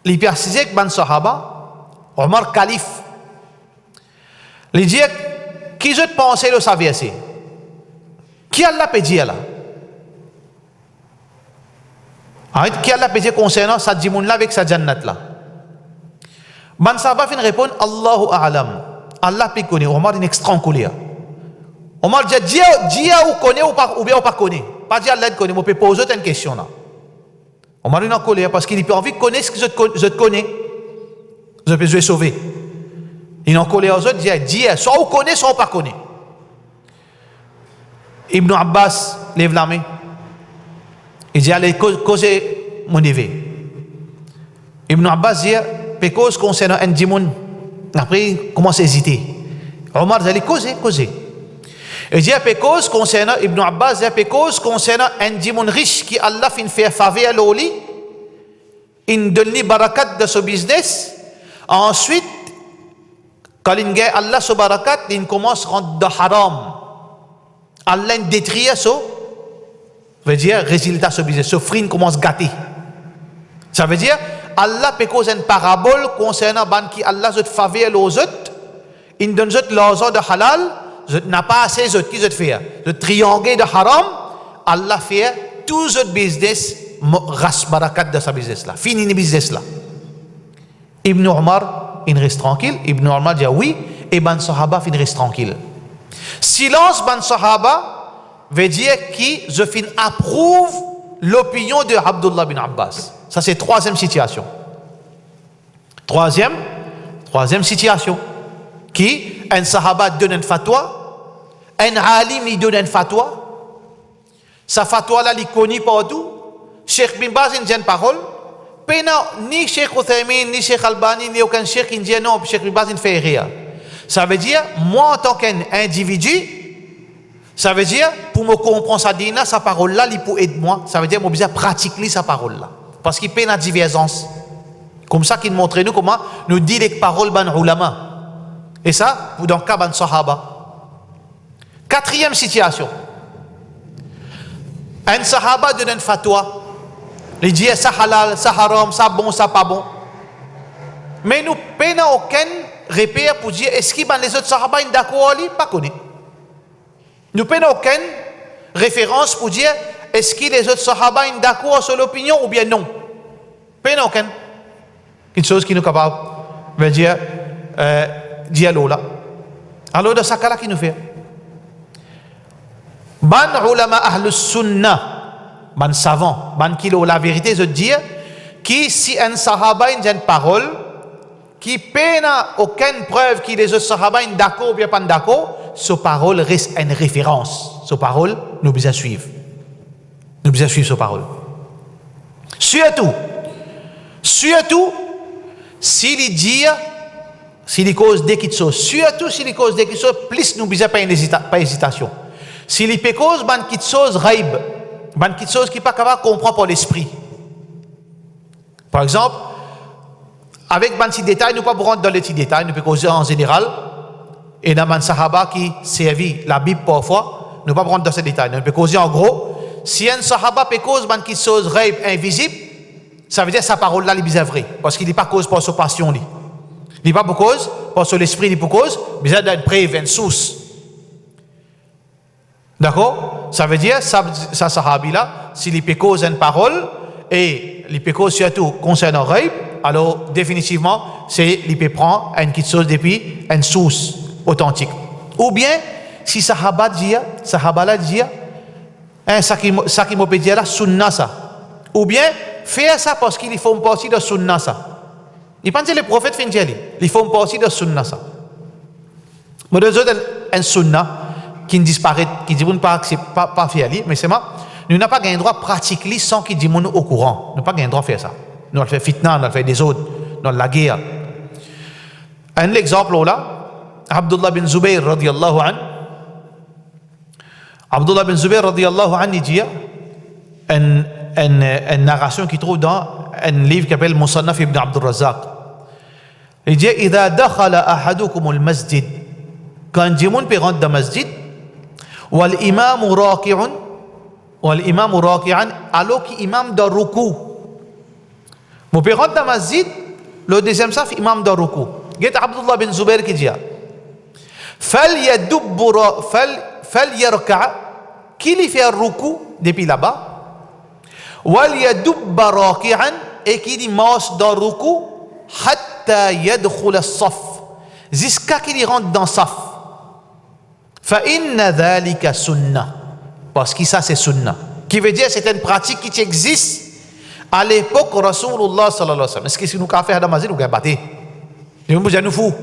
il précisait que ban sahaba, Omar calife, il dit, qui je pense de sa verset? Qui Allah peut dire là? Qui Allah peut dire concernant sa djimoun là avec sa jannat là? Ban sahaba fin répondre, Allahu a'lam. Allah peut connaître. Omar est extra en colère. Omar dit, Dia ou connaît ou bien ou pas connaît. Pas dire Allah connaît, mais on peut poser une question là. Omar est en colère parce qu'il a envie de connaître ce que je te connais. Je peux te sauver. Il est en colère aux autres, dit, soit on connaît, soit on pas connaît. Ibn Abbas lève la main. Il dit, allez, causer mon éveil. Ibn Abbas dit, peut cause concernant un djimoun. Après, il commence à hésiter. Omar dit, allez, causer. Il dit, peut cause concernant, Ibn Abbas dit, peut cause concernant un djimoun riche qui Allah fin fait faveur à l'oli, il donne barakat de ce business. Ensuite, quand il gagne Allah ce barakat, il commence à rentrer de haram. Allah détruit ça. Veut dire, résultat de ce business, ce fruit commence à gâter. Ça veut dire, Allah peut causer une parabole concernant ban qui Allah se faveur aux autres, il donne l'argent de halal, je n'ai pas assez de qui je fait. Le triangle de haram, Allah fait tout ce business, ras barakat de ce business là, fini le business là. Ibn Omar, il reste tranquille. Ibn Omar dit oui, et ban sahaba, il reste tranquille. Silence ban sahaba, veut dire qui je fin approuve l'opinion de Abdullah bin Abbas. Ça c'est troisième situation. Troisième situation. Qui un sahaba donne un fatwa, un alim il donne un fatwa. Sa fatwa là il connaît partout. Cheikh bin Baz il dit une parole. Pena ni Cheikh Ousmane ni Cheikh Albani ni aucun cheikh qui dit non, Cheikh bin Baz il fait rien. Ça veut dire moi en tant qu'individu, ça veut dire, pour me comprendre sa dina, sa parole là, il peut aider moi. Ça veut dire, moi, besoin pratiquer sa parole là. Parce qu'il paie la divergence. Comme ça qu'il montre nous comment nous dit les paroles ban ulama. Et ça, dans le cas ban sahaba. Quatrième situation. Un sahaba donne une fatwa. Il dit, ça halal, ça haram, ça bon, ça pas bon. Mais nous n'avons aucun repère pour dire, est-ce que les autres sahaba sont d'accord ou pas connaît. Nous n'avons aucune référence pour dire est-ce que les autres sahaba sont d'accord sur l'opinion ou bien non. Nous n'avons aucune. Une chose qui nous est capable de dire dialogue là. Alors de ce cas-là qui nous fait. Ban ulama ahlus sunnah ban savant, ban kilo la vérité, je dire, qui si un sahaba une parole, qui peine aucune preuve qui les autres sahaba sont d'accord ou bien pas d'accord, ce parole reste une référence. Ce parole, nous besoin suivre. Nous besoin suivre ce parole. Surtout, s'il dit, s'il cause des petites choses, surtout s'il cause des petites choses, plus nous besoin pas hésitation. S'il peut cause ban petites choses raib, ban petites choses qui pas capable de comprendre par l'esprit. Par exemple, avec ban petits détails, nous pas rentrer dans les petits détails, nous peut causer en général. Et dans ban sahaba qui servit la Bible parfois, nous pas rentrer dans ces détails, nous peut causer en gros. Si un sahaba peut cause ban petites choses raib invisible, ça veut dire que sa parole là, il est vrai. Parce qu'il n'est pas cause par sa passion. Il n'est pas pour cause, par son esprit, il est pour cause, il a une preuve, une source. D'accord? Ça veut dire, ça sahabi là, s'il peut cause une parole, et il peut cause surtout concernant raib, alors définitivement, il peut prendre une petite chose depuis une source authentique. Ou bien, si sahaba là dit, ça qui m'a dit là, sunna ça. Ou bien, faire ça parce qu'il faut une partie de sunna ça. Il pense que les prophètes font dire, il faut une partie de sunna ça. Mais deux autres, un sunna qui disparaît, qui dit pas que c'est pas faire, mais c'est moi. Nous n'avons pas le droit de pratiquer sans qu'il dise au courant. Nous n'avons pas le droit de faire ça. Nous allons faire fitna, nous allons faire des autres, dans la guerre. Un exemple là, Abdullah bin Zubayr radiyallahu an. Abdullah bin Zubayr radiyallahu an, il dit une narration qui trouve dans un livre qui s'appelle Musannaf ibn Abdul Razzaq. Il dit إذا دخل أحدكم المسجد quand Jimoun peut rentrer dans le masjid والإمام راكعا alors qu'imam dans ruku. Mon peut rentrer dans le masjid, le deuxième saf imam dans ruku. Get Abdullah bin Zubair qui dit فليركع qui lui fait ruku depuis là-bas وَلْيَدُبَّ رَاكِعًا et qui dit marche dans le ruku حَتَّى يَدْخُلَ الصَّفْ jusqu'à qu'il rentre dans le saf. فَإِنَّ ذَلِكَ سُنَّةٌ parce que ça c'est sunnah. Qui veut dire c'est une pratique qui existe à l'époque Rasulullah sallallahu alayhi wa sallam. Est-ce que si nous avons fait dans la masjid, nous avons battu? Nous nous fous.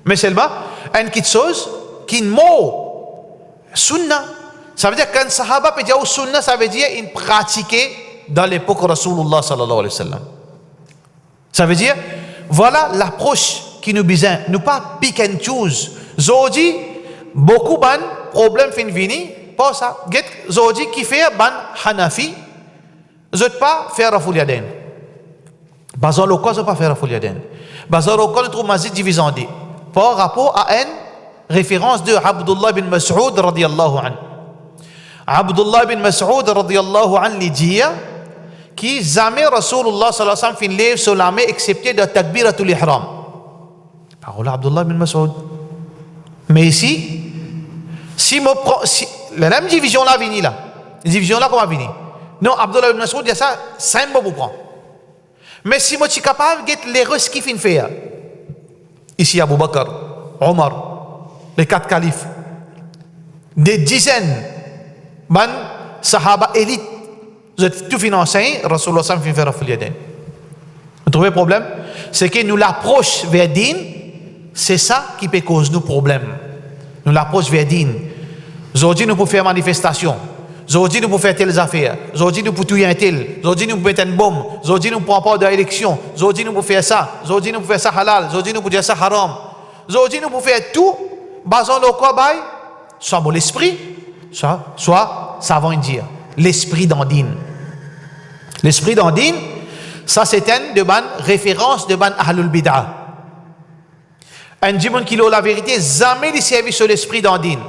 Mais seulement, une petite chose qui est mot sunnah. Ça veut dire qu'un sahaba peut dire sunnah, ça veut dire une pratiquer dans l'époque Rasulullah sallallahu alayhi wa sallam. Ça veut dire, voilà l'approche qui nous besoin. Nous pas pick and choose. Zodi, beaucoup ban problème fin vini, pas ça. Get zodi qui fait ban Hanafi, zot pas faire raful yaden. Bazar local zot pas faire raful yaden. Bazar local trouve masjid divisé en deux. Par rapport à une référence de Abdullah bin Mas'ud radiyallahu anhu. Abdullah bin Mas'ud radiyallahu anhu dit qui jamais Rasulullah sallallahu alayhi wa sallam fin lève sur la main excepté de takbiratul ihram. Parole Abdullah bin Mas'ud. Mais ici, si la même division là vient là, la division là comment vient? Non, Abdullah bin Mas'ud dit ça, c'est bon pour prendre. Mais si moi je suis capable de les risques qui fin faire. Ici Abu Bakr, Omar, les quatre califes, des dizaines ban sahaba élite, vous êtes tout financé, Rasulullah sallam fin faire raful yaden. Vous trouvez le problème? C'est que nous l'approche vers din, c'est ça qui peut causer nous problèmes. Nous l'approche vers din. Aujourd'hui nous pouvons faire manifestation. Aujourd'hui nous pouvons faire telles affaires. Aujourd'hui nous pouvons tuer un tel. Aujourd'hui nous pouvons mettre une bombe. Aujourd'hui nous pouvons pas d'élection. Aujourd'hui nous pouvons faire ça. Aujourd'hui nous pouvons faire ça halal. Aujourd'hui nous pouvons dire ça haram. Aujourd'hui nous pouvons faire tout basant le cobaye, soit bon l'esprit, soit savant dire l'esprit d'Andine. L'esprit d'Andine, ça c'est une de ban référence de ban ahlul bid'ah. Un jimon qui a la vérité, jamais il servi sur l'esprit d'Andine.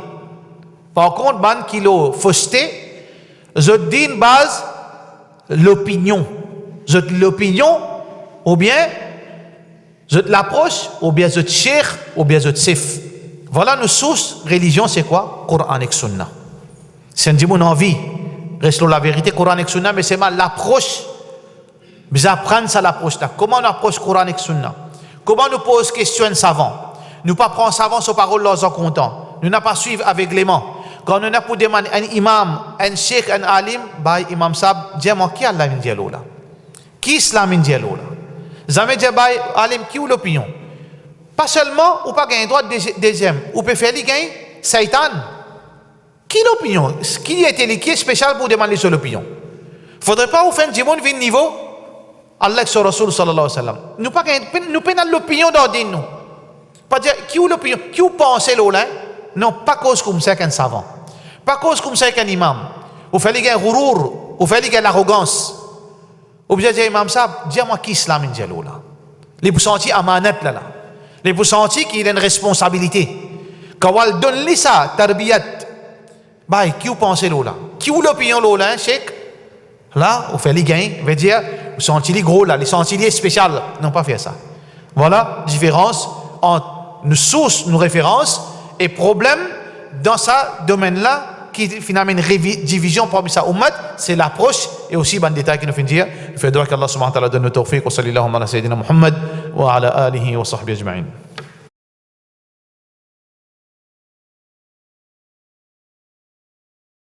Par contre, ban qui a fausseté, je dis base l'opinion. Je l'opinion, ou bien je l'approche, ou bien je cherche, ou bien je sif. Voilà nos sources. Religion, c'est quoi? Coran et Sunna. C'est un jimon envie. Reste la vérité, Coran et Sunna, mais c'est mal l'approche. Vous apprenez ça l'approche là. Comment on approche Coran et Sunna? Comment nous pose question un savant? Nous pas prendre savant sur parole leurs en comptant. Nous n'a pas suivre aveuglément. quand on a pour demander un imam, un sheikh, un alim, bah imam sahab, dis-moi qui Allah min dialo là, qui islam min dialo là, jamais dis bah alim qui ou l'opinion, pas seulement ou pas gagner droit deuxième, ou peut faire gagner Satan, qui l'opinion, qui est spécial pour demander sur l'opinion, faudrait pas vous faire du monde vin niveau, Allah sur Rasul sallallahu alayhi wa sallam, nous pas gagner, nous prenons l'opinion d'ordine nous, pas dire qui ou l'opinion, qui ou pense là, non pas cause comme ça qu'un savant. Pas cause comme ça qu'un imam. Ou fait gagner ghurur, ou fait gagner l'arrogance. Ou bien dire imam sahab, dis-moi qui islam in dialo là. Les pour sentir amanat là. Les pour sentir qu'il a une responsabilité. Quand on donne ça, tarbiyat, bah qui ou pense là? Qui ou l'opinion là, cheikh? Là, ou fait gagner, veut dire, vous sentez les gros là, les sentis les spécial, non pas faire ça. Voilà, différence entre nos sources, nos références et problème dans ce domaine-là qui finalement une division parmi sa ummat, c'est l'approche et aussi un détail qui nous fait dire, il fait droit qu'Allah subhanahu wa ta'ala donne le tawfiq wa sallallahu ala sayyidina Muhammad wa ala alihi wa sahbihi ajma'in.